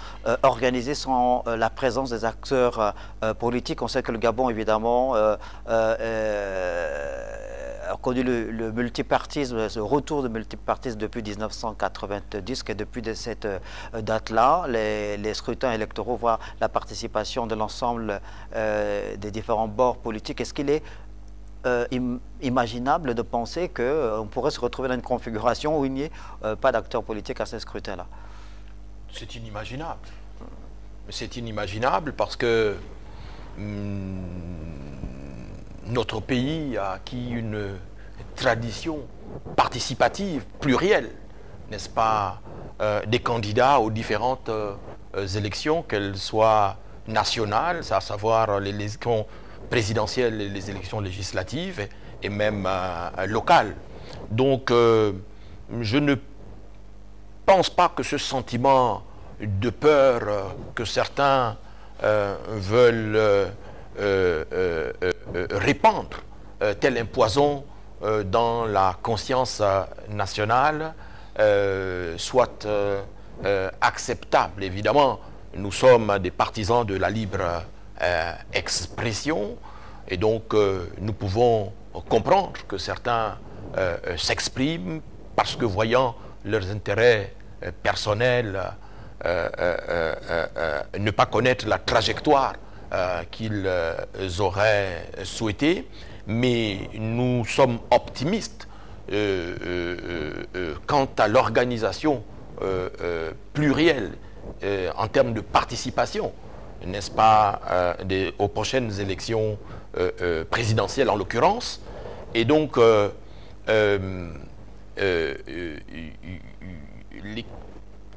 organisés sans la présence des acteurs politiques? On sait que le Gabon, évidemment, a connu le multipartisme, ce retour de multipartisme depuis 1990, que depuis cette date-là, les scrutins électoraux voient la participation de l'ensemble des différents bords politiques. Est-ce qu'il est imaginable de penser qu'on pourrait se retrouver dans une configuration où il n'y ait pas d'acteurs politiques à ces scrutins-là? C'est inimaginable. C'est inimaginable parce que notre pays a acquis une tradition participative, plurielle, n'est-ce pas, des candidats aux différentes élections, qu'elles soient nationales, à savoir les élections présidentielles et les élections législatives et même locales. Donc je ne pense pas que ce sentiment de peur que certains veulent répandre tel un poison dans la conscience nationale soit acceptable. Évidemment, nous sommes des partisans de la libre expression et donc nous pouvons comprendre que certains s'expriment parce que voyant leurs intérêts personnels ne pas connaître la trajectoire qu'ils auraient souhaité, mais nous sommes optimistes quant à l'organisation plurielle en termes de participation, n'est-ce pas, aux prochaines élections présidentielles en l'occurrence. Et donc,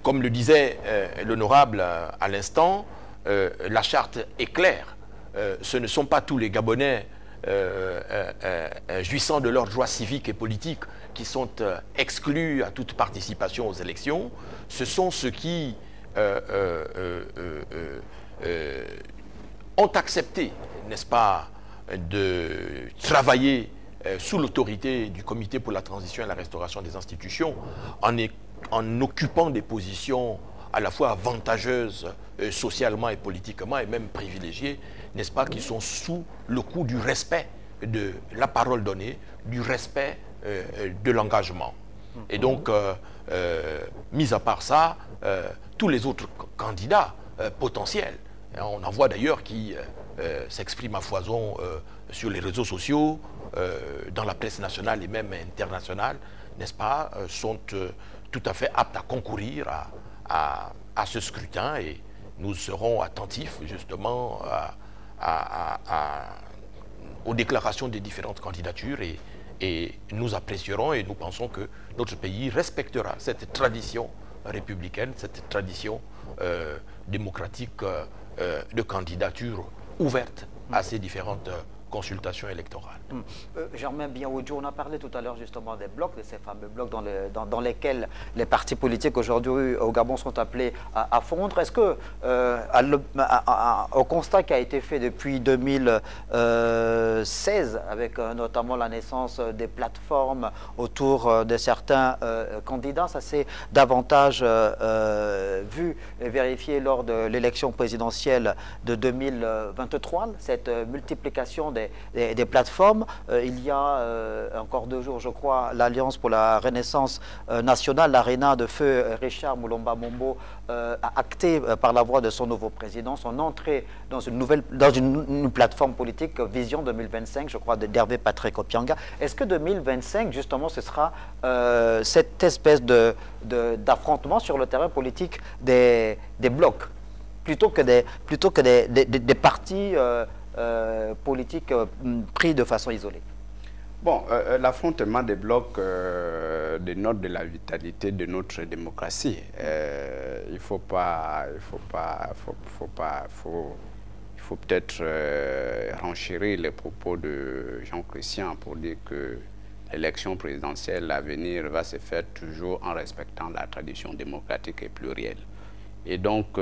comme le disait l'honorable à l'instant, la charte est claire. Ce ne sont pas tous les Gabonais jouissant de leurs droits civiques et politiques qui sont exclus à toute participation aux élections. Ce sont ceux qui ont accepté, n'est-ce pas, de travailler sous l'autorité du Comité pour la transition et la restauration des institutions en occupant des positions à la fois avantageuses socialement et politiquement et même privilégiées, n'est-ce pas, qui sont sous le coup du respect de la parole donnée, du respect de l'engagement. Et donc, mis à part ça, tous les autres candidats potentiels, on en voit d'ailleurs qui s'expriment à foison sur les réseaux sociaux, dans la presse nationale et même internationale, n'est-ce pas, sont tout à fait aptes à concourir à ce scrutin et nous serons attentifs justement aux déclarations des différentes candidatures et nous apprécierons et nous pensons que notre pays respectera cette tradition républicaine, cette tradition démocratique de candidature ouverte à ces différentes consultations électorales. Germain Biaoudjou, on a parlé tout à l'heure justement des blocs, de ces fameux blocs dans lesquels les partis politiques aujourd'hui au Gabon sont appelés à fondre. Est-ce que, au constat qui a été fait depuis 2016, avec notamment la naissance des plateformes autour de certains candidats, ça s'est davantage vu et vérifié lors de l'élection présidentielle de 2023, cette multiplication des des plateformes. Il y a encore 2 jours, je crois, l'Alliance pour la Renaissance nationale, l'ARENA de feu Richard Moulomba Mombo, a acté par la voix de son nouveau président son entrée dans une plateforme politique, Vision 2025, je crois, d'Hervé Patrick Opianga. Est-ce que 2025, justement, ce sera cette espèce d'affrontement sur le terrain politique des blocs, plutôt que des partis politiques pris de façon isolée? Bon, l'affrontement des blocs dénote de la vitalité de notre démocratie. Il faut peut-être renchérir les propos de Jean Chrétien pour dire que l'élection présidentielle à venir va se faire toujours en respectant la tradition démocratique et plurielle. Et donc,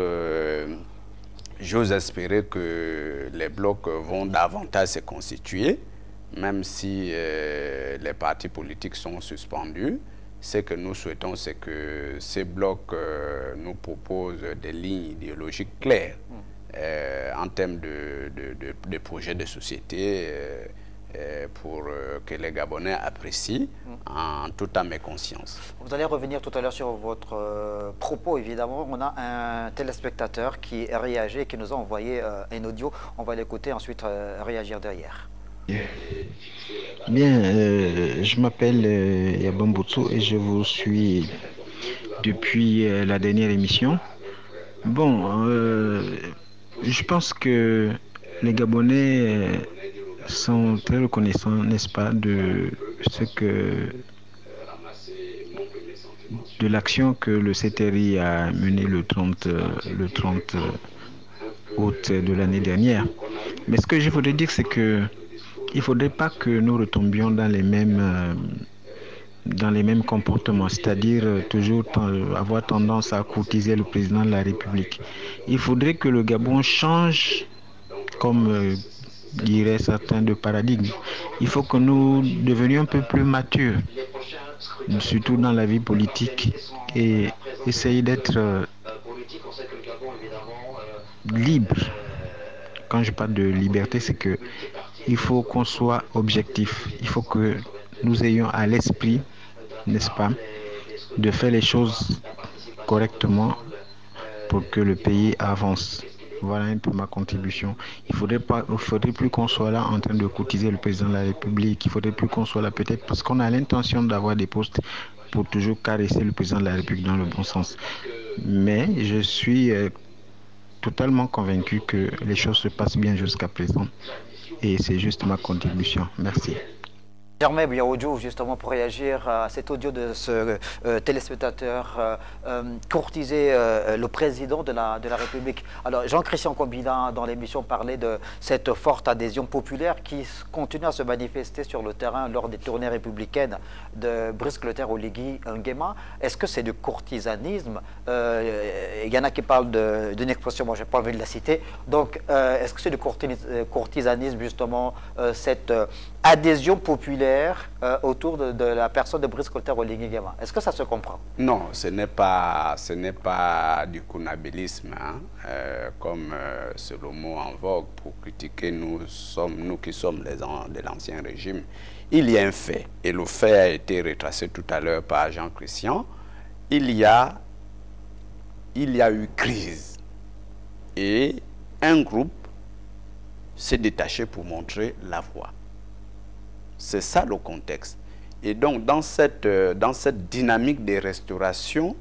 j'ose espérer que les blocs vont davantage se constituer, même si les partis politiques sont suspendus. Ce que nous souhaitons, c'est que ces blocs nous proposent des lignes idéologiques claires en termes de projets de société pour que les Gabonais apprécient en toute âme et conscience. Vous allez revenir tout à l'heure sur votre propos, évidemment. On a un téléspectateur qui a réagi et qui nous a envoyé un audio. On va l'écouter, ensuite réagir derrière. Bien, je m'appelle Yabambutsu et je vous suis depuis la dernière émission. Bon, je pense que les Gabonais sont très reconnaissants, n'est-ce pas, de l'action que le CTRI a menée le 30 août de l'année dernière. Mais ce que je voudrais dire, c'est que il ne faudrait pas que nous retombions dans les mêmes comportements, c'est-à-dire toujours avoir tendance à courtiser le président de la République. Il faudrait que le Gabon change, comme diraient certains, de paradigme. Il faut que nous devenions un peu plus matures, surtout dans la vie politique, et essayer d'être libre. Quand je parle de liberté, c'est que il faut qu'on soit objectif. Il faut que nous ayons à l'esprit, n'est-ce pas, de faire les choses correctement pour que le pays avance. Voilà un peu ma contribution. Il faudrait plus qu'on soit là en train de courtiser le président de la République. Il faudrait plus qu'on soit là peut-être parce qu'on a l'intention d'avoir des postes pour toujours caresser le président de la République dans le bon sens. Mais je suis totalement convaincu que les choses se passent bien jusqu'à présent. Et c'est juste ma contribution. Merci. Germain Biaoudjou, justement, pour réagir à cet audio de ce téléspectateur, courtiser le président de la République. Alors, Jean-Christian Kombina, dans l'émission, parlait de cette forte adhésion populaire qui continue à se manifester sur le terrain lors des tournées républicaines de Brice Clotaire Oligui Nguema. Est-ce que c'est du courtisanisme? Il y en a qui parlent d'une expression, moi je n'ai pas envie de la citer. Donc, est-ce que c'est du courtisanisme, justement, cette adhésion populaire autour de la personne de Brice Clotaire Oligui Nguema? Est-ce que ça se comprend? Non, ce n'est pas du conabilisme, comme c'est le mot en vogue pour critiquer nous qui sommes de l'ancien régime. Il y a un fait, et le fait a été retracé tout à l'heure par Jean Chrétien. Il y a eu crise et un groupe s'est détaché pour montrer la voie. C'est ça le contexte. Et donc, dans cette dynamique de restauration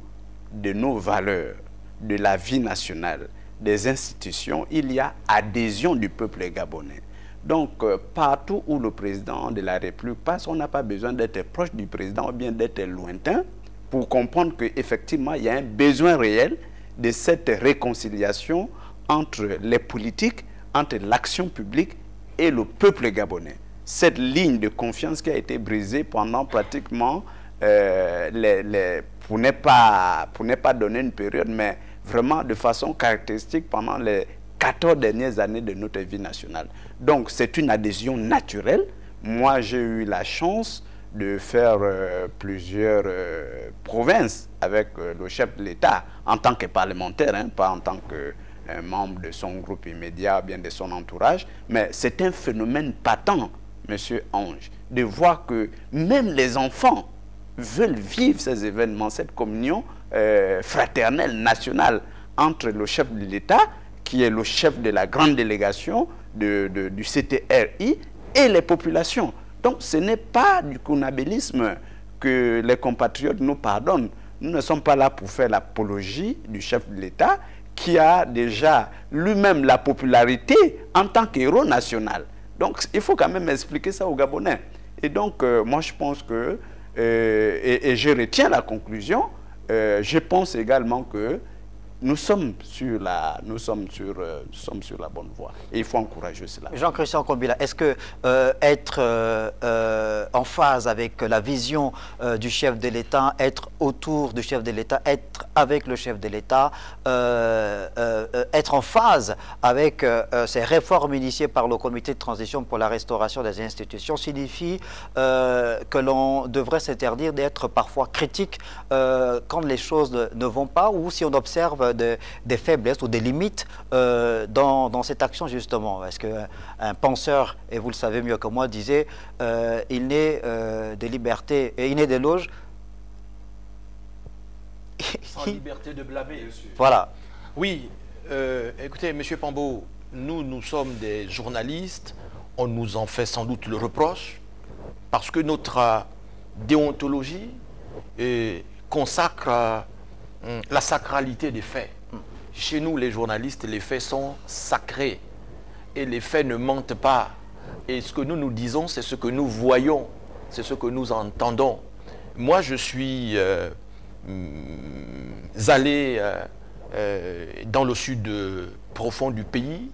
de nos valeurs, de la vie nationale, des institutions, il y a adhésion du peuple gabonais. Donc, partout où le président de la République passe, on n'a pas besoin d'être proche du président ou bien d'être lointain pour comprendre qu'effectivement, il y a un besoin réel de cette réconciliation entre les politiques, entre l'action publique et le peuple gabonais. Cette ligne de confiance qui a été brisée pendant pratiquement, pour ne pas donner une période, mais vraiment de façon caractéristique pendant les 14 dernières années de notre vie nationale. Donc c'est une adhésion naturelle. Moi j'ai eu la chance de faire plusieurs provinces avec le chef de l'État en tant que parlementaire, pas en tant que un membre de son groupe immédiat, bien de son entourage, mais c'est un phénomène patent, Monsieur Ange, de voir que même les enfants veulent vivre ces événements, cette communion fraternelle, nationale, entre le chef de l'État, qui est le chef de la grande délégation du CTRI, et les populations. Donc ce n'est pas du kunabélisme que les compatriotes nous pardonnent. Nous ne sommes pas là pour faire l'apologie du chef de l'État, qui a déjà lui-même la popularité en tant qu'héros national. Donc il faut quand même expliquer ça aux Gabonais. Et donc moi je pense que, et je retiens la conclusion, je pense également que nous sommes sur la bonne voie. Et il faut encourager cela. Jean-Christian Kombila, est-ce que être en phase avec la vision du chef de l'État, être autour du chef de l'État, être avec le chef de l'État, être en phase avec ces réformes initiées par le comité de transition pour la restauration des institutions signifie que l'on devrait s'interdire d'être parfois critique quand les choses ne vont pas, ou si on observe des faiblesses ou des limites dans cette action justement. Est-ce qu'un penseur, et vous le savez mieux que moi, disait il n'est de liberté et il n'est d'éloge sans liberté de blâmer. Voilà. Oui, écoutez, M. Pambo, nous sommes des journalistes, on nous en fait sans doute le reproche, parce que notre déontologie consacre la sacralité des faits. Chez nous, les journalistes, les faits sont sacrés. Et les faits ne mentent pas. Et ce que nous disons, c'est ce que nous voyons. C'est ce que nous entendons. Moi, je suis allé dans le sud profond du pays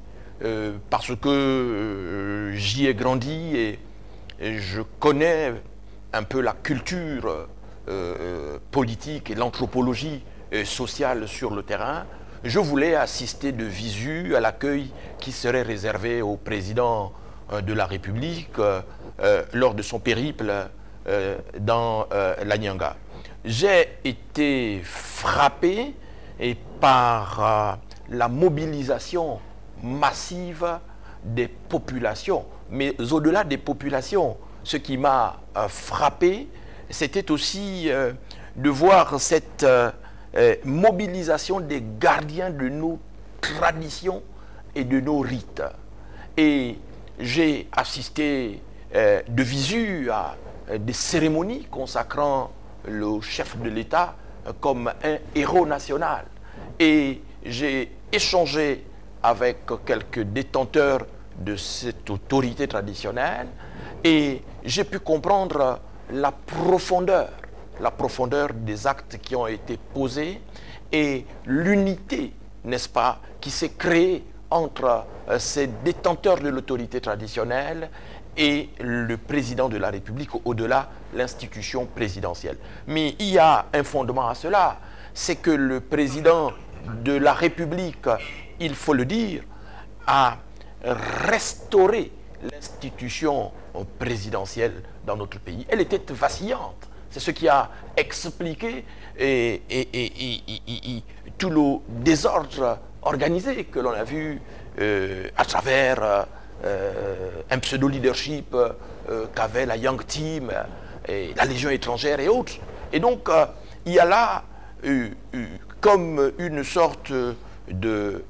parce que j'y ai grandi et je connais un peu la culture politique et l'anthropologie sociale sur le terrain. Je voulais assister de visu à l'accueil qui serait réservé au président de la République lors de son périple dans la Nyanga. J'ai été frappé par la mobilisation massive des populations. Mais au-delà des populations, ce qui m'a frappé, c'était aussi de voir cette mobilisation des gardiens de nos traditions et de nos rites. Et j'ai assisté de visu à des cérémonies consacrant le chef de l'État comme un héros national. Et j'ai échangé avec quelques détenteurs de cette autorité traditionnelle et j'ai pu comprendre la profondeur des actes qui ont été posés et l'unité, n'est-ce pas, qui s'est créée entre ces détenteurs de l'autorité traditionnelle et le président de la République, au-delà l'institution présidentielle. Mais il y a un fondement à cela, c'est que le président de la République, il faut le dire, a restauré l'institution présidentielle dans notre pays. Elle était vacillante. C'est ce qui a expliqué tout le désordre organisé que l'on a vu à travers un pseudo-leadership qu'avait la Young Team, et la Légion étrangère et autres. Et donc, il y a là comme une sorte de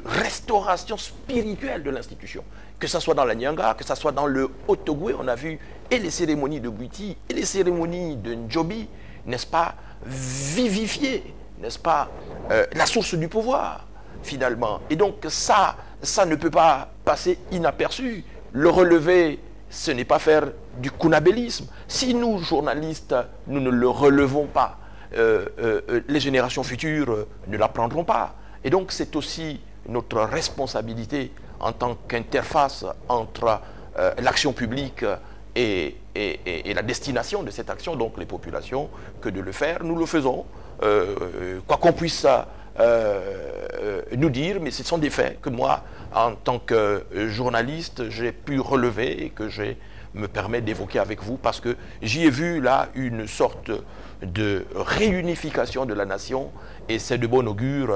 restauration spirituelle de l'institution. Que ce soit dans la Nyanga, que ce soit dans le Haut-Ogooué, on a vu et les cérémonies de Bouiti et les cérémonies de Ndjobi, n'est-ce pas, vivifier, n'est-ce pas, la source du pouvoir, finalement. Et donc ça ne peut pas passer inaperçu. Le relever, ce n'est pas faire du kunabélisme. Si nous, journalistes, nous ne le relevons pas, les générations futures ne l'apprendront pas. Et donc c'est aussi notre responsabilité en tant qu'interface entre l'action publique et la destination de cette action, donc les populations, que de le faire. Nous le faisons, quoi qu'on puisse nous dire, mais ce sont des faits que moi, en tant que journaliste, j'ai pu relever et que je me permets d'évoquer avec vous, parce que j'y ai vu là une sorte de réunification de la nation, et c'est de bon augure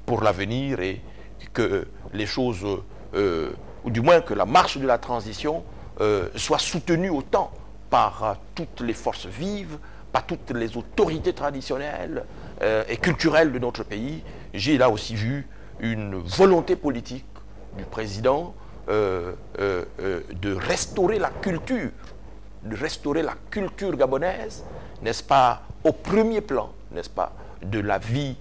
pour l'avenir, et que les choses, ou du moins que la marche de la transition soit soutenue autant par toutes les forces vives, par toutes les autorités traditionnelles et culturelles de notre pays. J'ai là aussi vu une volonté politique du président de restaurer la culture, gabonaise, n'est-ce pas, au premier plan, n'est-ce pas, de la vie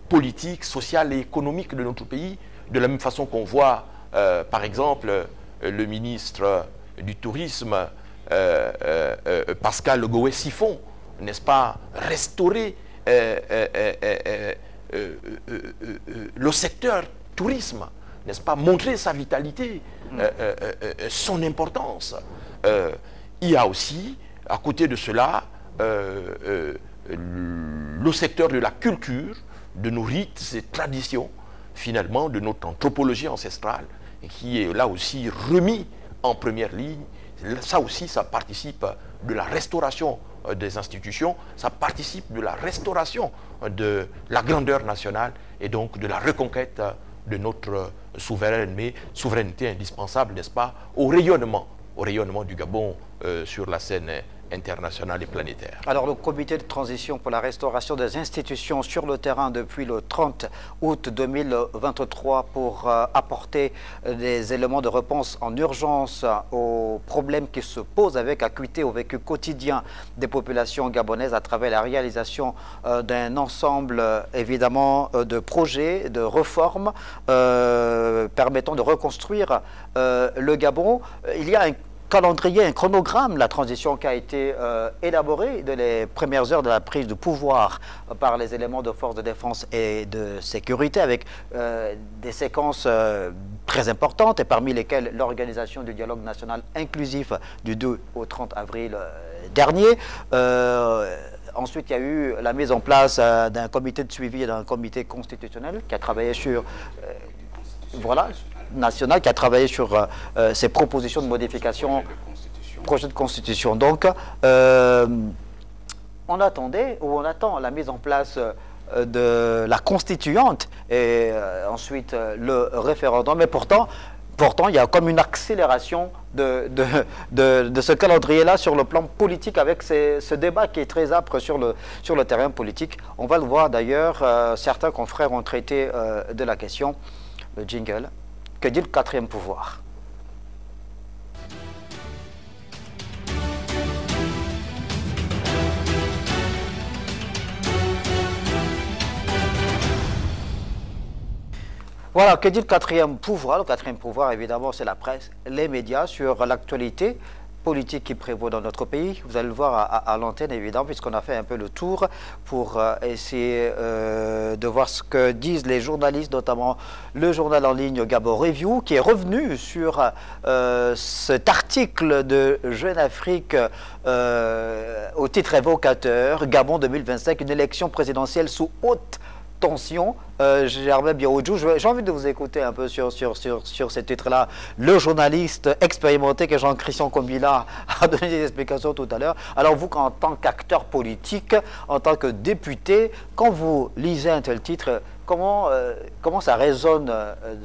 politique, sociale et économique de notre pays, de la même façon qu'on voit, par exemple, le ministre du Tourisme, Pascal Goé-Siphon, n'est-ce pas, restaurer le secteur tourisme, n'est-ce pas, montrer sa vitalité, son importance. Il y a aussi, à côté de cela, le secteur de la culture, de nos rites et traditions, finalement, de notre anthropologie ancestrale, qui est là aussi remis en première ligne. Ça aussi, ça participe de la restauration des institutions, ça participe de la restauration de la grandeur nationale et donc de la reconquête de notre souveraineté indispensable, n'est-ce pas, au rayonnement du Gabon sur la scène internationale et planétaire. Alors, le comité de transition pour la restauration des institutions sur le terrain depuis le 30 août 2023 pour apporter des éléments de réponse en urgence aux problèmes qui se posent avec acuité au vécu quotidien des populations gabonaises à travers la réalisation d'un ensemble, évidemment, de projets, de réformes permettant de reconstruire le Gabon. Il y a un calendrier, un chronogramme, la transition qui a été élaborée dès les premières heures de la prise de pouvoir par les éléments de force de défense et de sécurité, avec des séquences très importantes, et parmi lesquelles l'organisation du dialogue national inclusif du 2 au 30 avril dernier. Ensuite, il y a eu la mise en place d'un comité de suivi et d'un comité constitutionnel qui a travaillé sur... voilà, national, qui a travaillé sur ces propositions de modification, projet de constitution. Donc, on attendait, ou on attend la mise en place de la constituante et ensuite le référendum. Mais pourtant, il y a comme une accélération de ce calendrier-là sur le plan politique, avec ce débat qui est très âpre sur le terrain politique. On va le voir d'ailleurs, certains confrères ont traité de la question. Le jingle. Que dit le quatrième pouvoir? Voilà, que dit le quatrième pouvoir? Le quatrième pouvoir, évidemment, c'est la presse, les médias, sur l'actualité politique qui prévaut dans notre pays. Vous allez le voir à l'antenne, évidemment, puisqu'on a fait un peu le tour pour essayer de voir ce que disent les journalistes, notamment le journal en ligne Gabon Review, qui est revenu sur cet article de Jeune Afrique au titre évocateur, Gabon 2025, une élection présidentielle sous haute tension. Germain Birodjou, j'ai envie de vous écouter un peu sur ce titre-là. Le journaliste expérimenté que Jean-Christian Kombila a donné des explications tout à l'heure. Alors vous, en tant qu'acteur politique, en tant que député, quand vous lisez un tel titre, comment ça résonne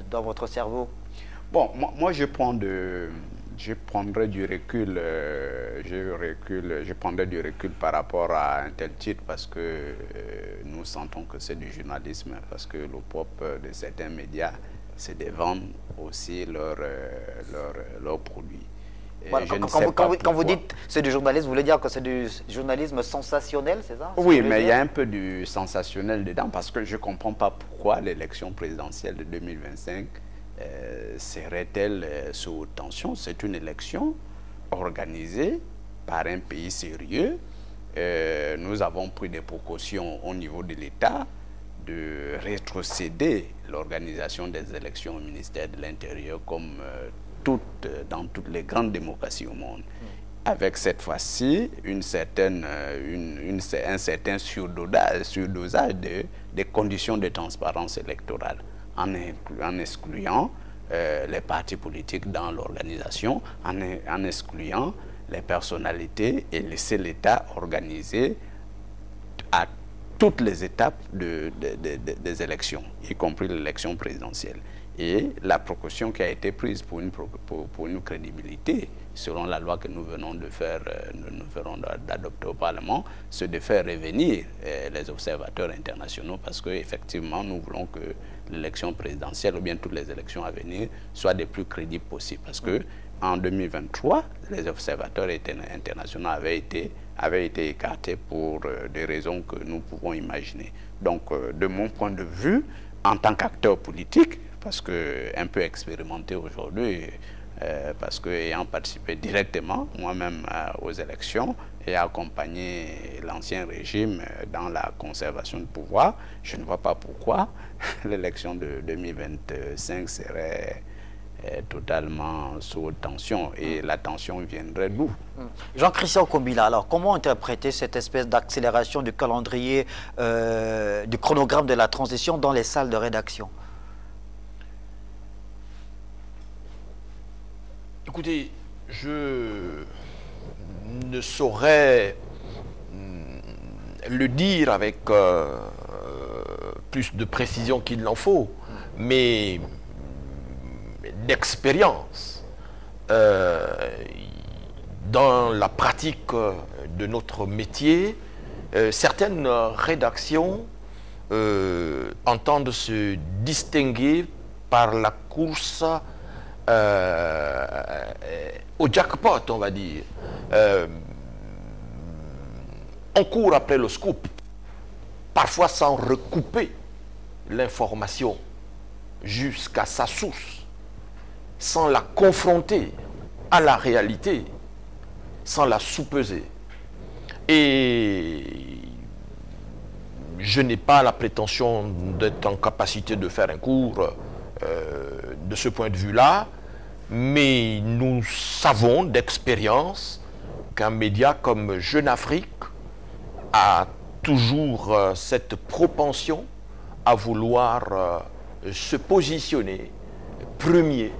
dans votre cerveau? Bon, moi je prendrais du recul, je prendrais du recul par rapport à un tel titre, parce que nous sentons que c'est du journalisme, parce que le propre de certains médias, c'est de vendre aussi leurs produits. Voilà, quand vous dites c'est du journalisme, vous voulez dire que c'est du journalisme sensationnel, c'est ça? Oui, mais il y a un peu du sensationnel dedans, parce que je ne comprends pas pourquoi l'élection présidentielle de 2025 serait-elle sous tension. C'est une élection organisée par un pays sérieux. Nous avons pris des précautions au niveau de l'État de rétrocéder l'organisation des élections au ministère de l'Intérieur, comme dans toutes les grandes démocraties au monde. avec cette fois-ci un certain surdosage des conditions de transparence électorale, en excluant les partis politiques dans l'organisation, en excluant les personnalités et laisser l'État organiser à toutes les étapes des élections, y compris l'élection présidentielle. Et la précaution qui a été prise pour une crédibilité, selon la loi que nous venons d'adopter au Parlement, c'est de faire revenir les observateurs internationaux, parce qu'effectivement, nous voulons que l'élection présidentielle, ou bien toutes les élections à venir, soient les plus crédibles possibles. Parce qu'en 2023, les observateurs internationaux avaient été écartés pour des raisons que nous pouvons imaginer. Donc, de mon point de vue, en tant qu'acteur politique, parce que un peu expérimenté aujourd'hui, parce que ayant participé directement moi-même aux élections et accompagné l'ancien régime dans la conservation du pouvoir, je ne vois pas pourquoi l'élection de 2025 serait totalement sous tension, et la tension viendrait d'où? Jean-Christian Kombila, alors comment interpréter cette espèce d'accélération du calendrier, du chronogramme de la transition dans les salles de rédaction? Écoutez, je ne saurais le dire avec plus de précision qu'il n'en faut, mais d'expérience dans la pratique de notre métier, certaines rédactions entendent se distinguer par la course au jackpot, on va dire. On court après le scoop, parfois sans recouper l'information jusqu'à sa source, sans la confronter à la réalité, sans la sous-peser. Et je n'ai pas la prétention d'être en capacité de faire un cours de ce point de vue-là, mais nous savons d'expérience qu'un média comme Jeune Afrique a toujours cette propension à vouloir se positionner premier,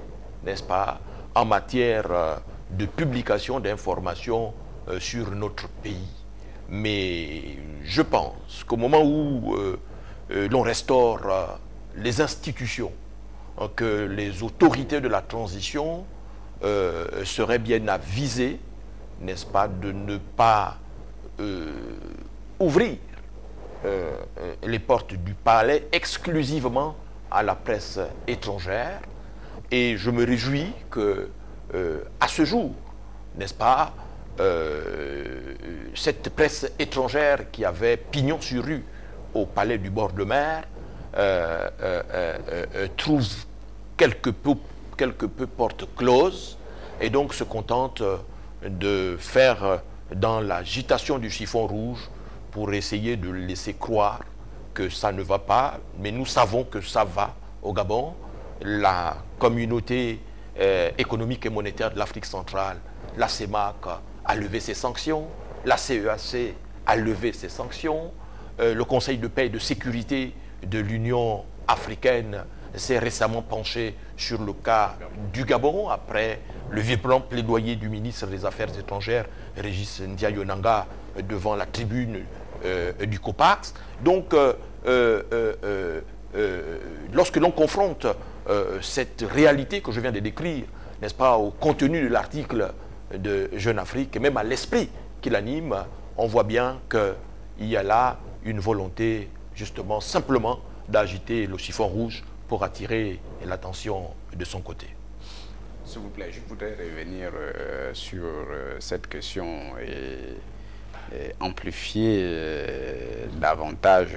n'est-ce pas, en matière de publication d'informations sur notre pays. Mais je pense qu'au moment où l'on restaure les institutions, que les autorités de la transition seraient bien avisées, n'est-ce pas, de ne pas ouvrir les portes du palais exclusivement à la presse étrangère. Et je me réjouis que, à ce jour, n'est-ce pas, cette presse étrangère qui avait pignon sur rue au palais du bord de mer trouve quelque peu porte close, et donc se contente de faire dans l'agitation du chiffon rouge pour essayer de laisser croire que ça ne va pas, mais nous savons que ça va au Gabon. La communauté économique et monétaire de l'Afrique centrale, la CEMAC, a levé ses sanctions, la CEAC a levé ses sanctions, le Conseil de paix et de sécurité de l'Union africaine s'est récemment penché sur le cas du Gabon après le vibrant plaidoyer du ministre des Affaires étrangères, Régis Ndiaye-Onanga, devant la tribune du COPAX. Donc, lorsque l'on confronte cette réalité que je viens de décrire, n'est-ce pas, au contenu de l'article de Jeune Afrique, et même à l'esprit qui l'anime, on voit bien qu'il y a là une volonté, justement, simplement d'agiter le chiffon rouge pour attirer l'attention de son côté. S'il vous plaît, je voudrais revenir sur cette question et amplifier davantage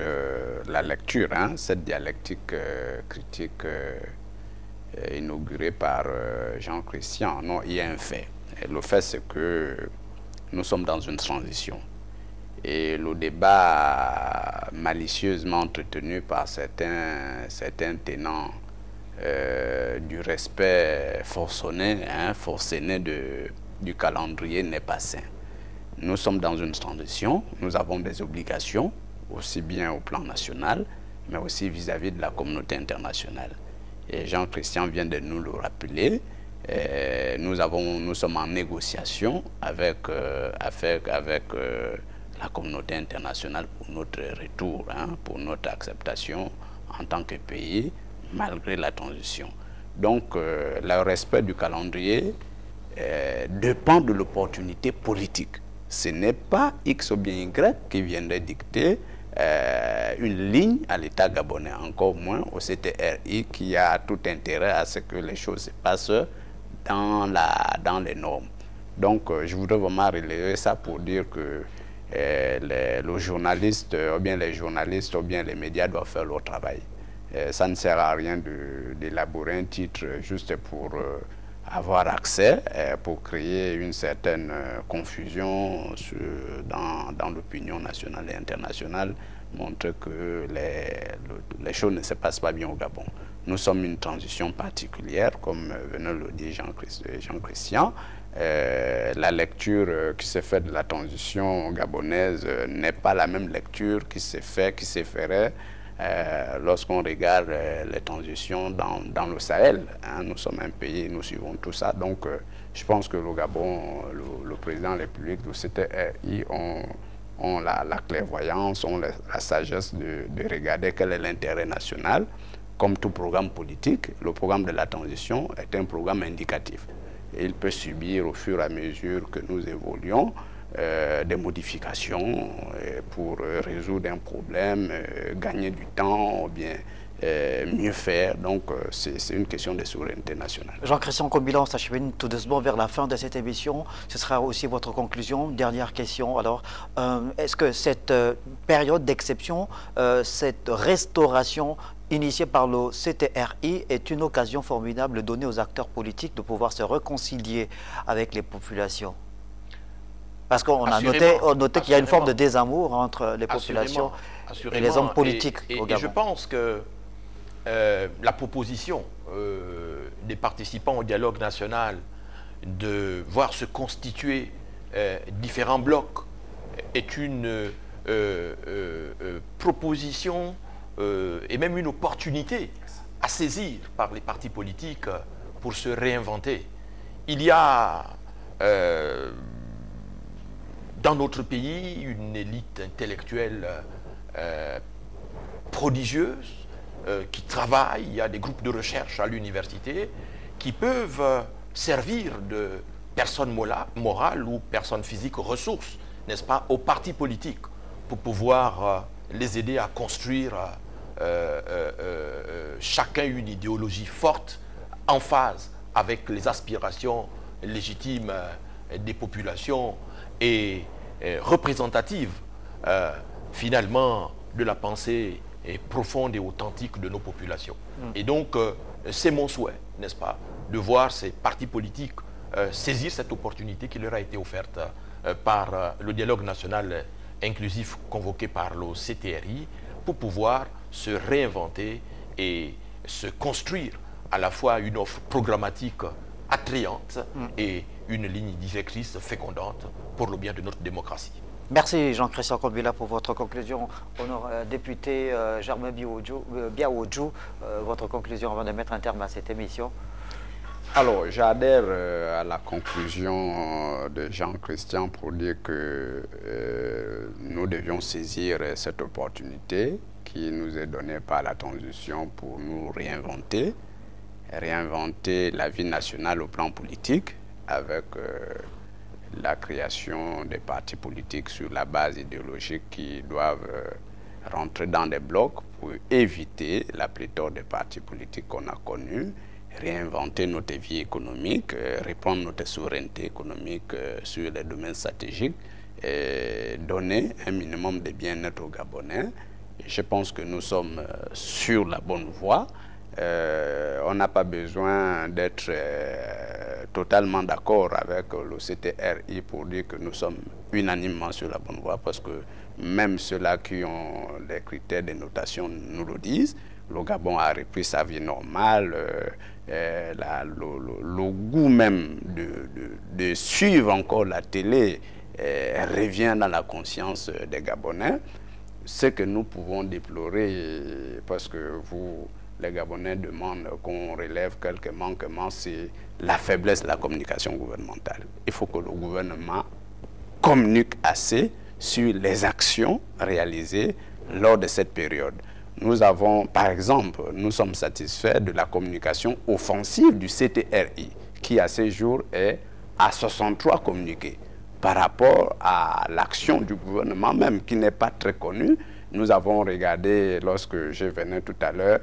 la lecture, cette dialectique critique inaugurée par Jean-Christian. Non, il y a un fait. Et le fait, c'est que nous sommes dans une transition. Et le débat malicieusement entretenu par certains tenants du respect forcené de du calendrier n'est pas sain. Nous sommes dans une transition, nous avons des obligations, aussi bien au plan national, mais aussi vis-à-vis de la communauté internationale. Et Jean-Christian vient de nous le rappeler. Nous sommes en négociation avec la communauté internationale pour notre retour, pour notre acceptation en tant que pays, malgré la transition. Donc, le respect du calendrier dépend de l'opportunité politique. Ce n'est pas X ou bien Y qui viendrait dicter une ligne à l'État gabonais, encore moins au CTRI, qui a tout intérêt à ce que les choses se passent dans les normes. Donc, je voudrais vraiment relayer ça pour dire que les journalistes, ou bien les médias doivent faire leur travail. Ça ne sert à rien d'élaborer un titre juste pour avoir accès, pour créer une certaine confusion dans l'opinion nationale et internationale, montrer que les choses ne se passent pas bien au Gabon. Nous sommes une transition particulière, comme venait le dire Jean-Christian. La lecture qui s'est faite de la transition gabonaise n'est pas la même lecture qui s'est ferait lorsqu'on regarde les transitions dans le Sahel. Nous sommes un pays, nous suivons tout ça. Donc, je pense que le Gabon, le président de la République, le CTRI ont la clairvoyance, ont la sagesse de regarder quel est l'intérêt national. Comme tout programme politique, le programme de la transition est un programme indicatif. Et il peut subir au fur et à mesure que nous évoluons des modifications pour résoudre un problème, gagner du temps ou bien mieux faire. Donc, c'est une question de souveraineté nationale. Jean-Christian Kombila, on s'achemine tout doucement vers la fin de cette émission. Ce sera aussi votre conclusion. Dernière question. Alors, est-ce que cette période d'exception, cette restauration initiée par le CTRI est une occasion formidable donnée aux acteurs politiques de pouvoir se réconcilier avec les populations? Parce qu'on a noté qu'il y a une forme de désamour entre les populations et les hommes politiques au Gabon. Et je pense que la proposition des participants au dialogue national de voir se constituer différents blocs est une proposition et même une opportunité à saisir par les partis politiques pour se réinventer. Il y a dans notre pays une élite intellectuelle prodigieuse qui travaille. Il y a des groupes de recherche à l'université qui peuvent servir de personnes morales ou personnes physiques ressources, n'est-ce pas, aux partis politiques pour pouvoir les aider à construire chacun une idéologie forte en phase avec les aspirations légitimes des populations et représentative finalement de la pensée profonde et authentique de nos populations. Et donc c'est mon souhait, n'est-ce pas, de voir ces partis politiques saisir cette opportunité qui leur a été offerte par le dialogue national inclusif convoqué par le CTRI pour pouvoir se réinventer et se construire à la fois une offre programmatique attrayante et une ligne directrice fécondante pour le bien de notre démocratie. Merci Jean-Christian Kombila pour votre conclusion. Député Germain Biaoudjou, votre conclusion avant de mettre un terme à cette émission. Alors, j'adhère à la conclusion de Jean-Christian pour dire que nous devions saisir cette opportunité qui nous est donnée par la transition pour nous réinventer la vie nationale au plan politique avec la création des partis politiques sur la base idéologique qui doivent rentrer dans des blocs pour éviter la pléthore des partis politiques qu'on a connus, réinventer notre vie économique, reprendre notre souveraineté économique sur les domaines stratégiques et donner un minimum de bien-être aux Gabonais. Et je pense que nous sommes sur la bonne voie. On n'a pas besoin d'être totalement d'accord avec le CTRI pour dire que nous sommes unanimement sur la bonne voie, parce que même ceux-là qui ont des critères de notation nous le disent. Le Gabon a repris sa vie normale, le goût même de suivre encore la télé revient dans la conscience des Gabonais. Ce que nous pouvons déplorer, parce que les Gabonais demandent qu'on relève quelques manquements, c'est la faiblesse de la communication gouvernementale. Il faut que le gouvernement communique assez sur les actions réalisées lors de cette période. Nous avons, par exemple, nous sommes satisfaits de la communication offensive du CTRI, qui à ce jour est à 63 communiqués. Par rapport à l'action du gouvernement même, qui n'est pas très connue, nous avons regardé, lorsque je venais tout à l'heure,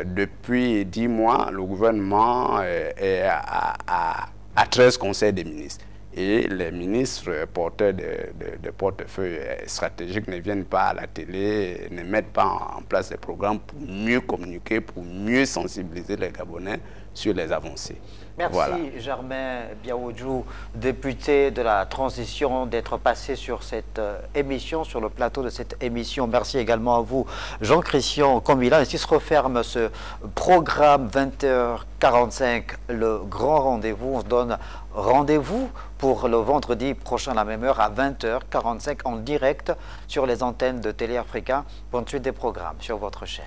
depuis 10 mois, le gouvernement est à 13 conseils des ministres. Et les ministres porteurs de portefeuilles stratégiques ne viennent pas à la télé, ne mettent pas en place des programmes pour mieux communiquer, pour mieux sensibiliser les Gabonais sur les avancées. Merci voilà. Germain Biaoudjou, député de la transition, d'être passé sur cette émission, sur le plateau de cette émission. Merci également à vous, Jean-Christian Combila. Ainsi se referme ce programme 20h45, le grand rendez-vous. On se donne rendez-vous pour le vendredi prochain à la même heure à 20h45 en direct sur les antennes de Télé Africa pour une suite des programmes sur votre chaîne.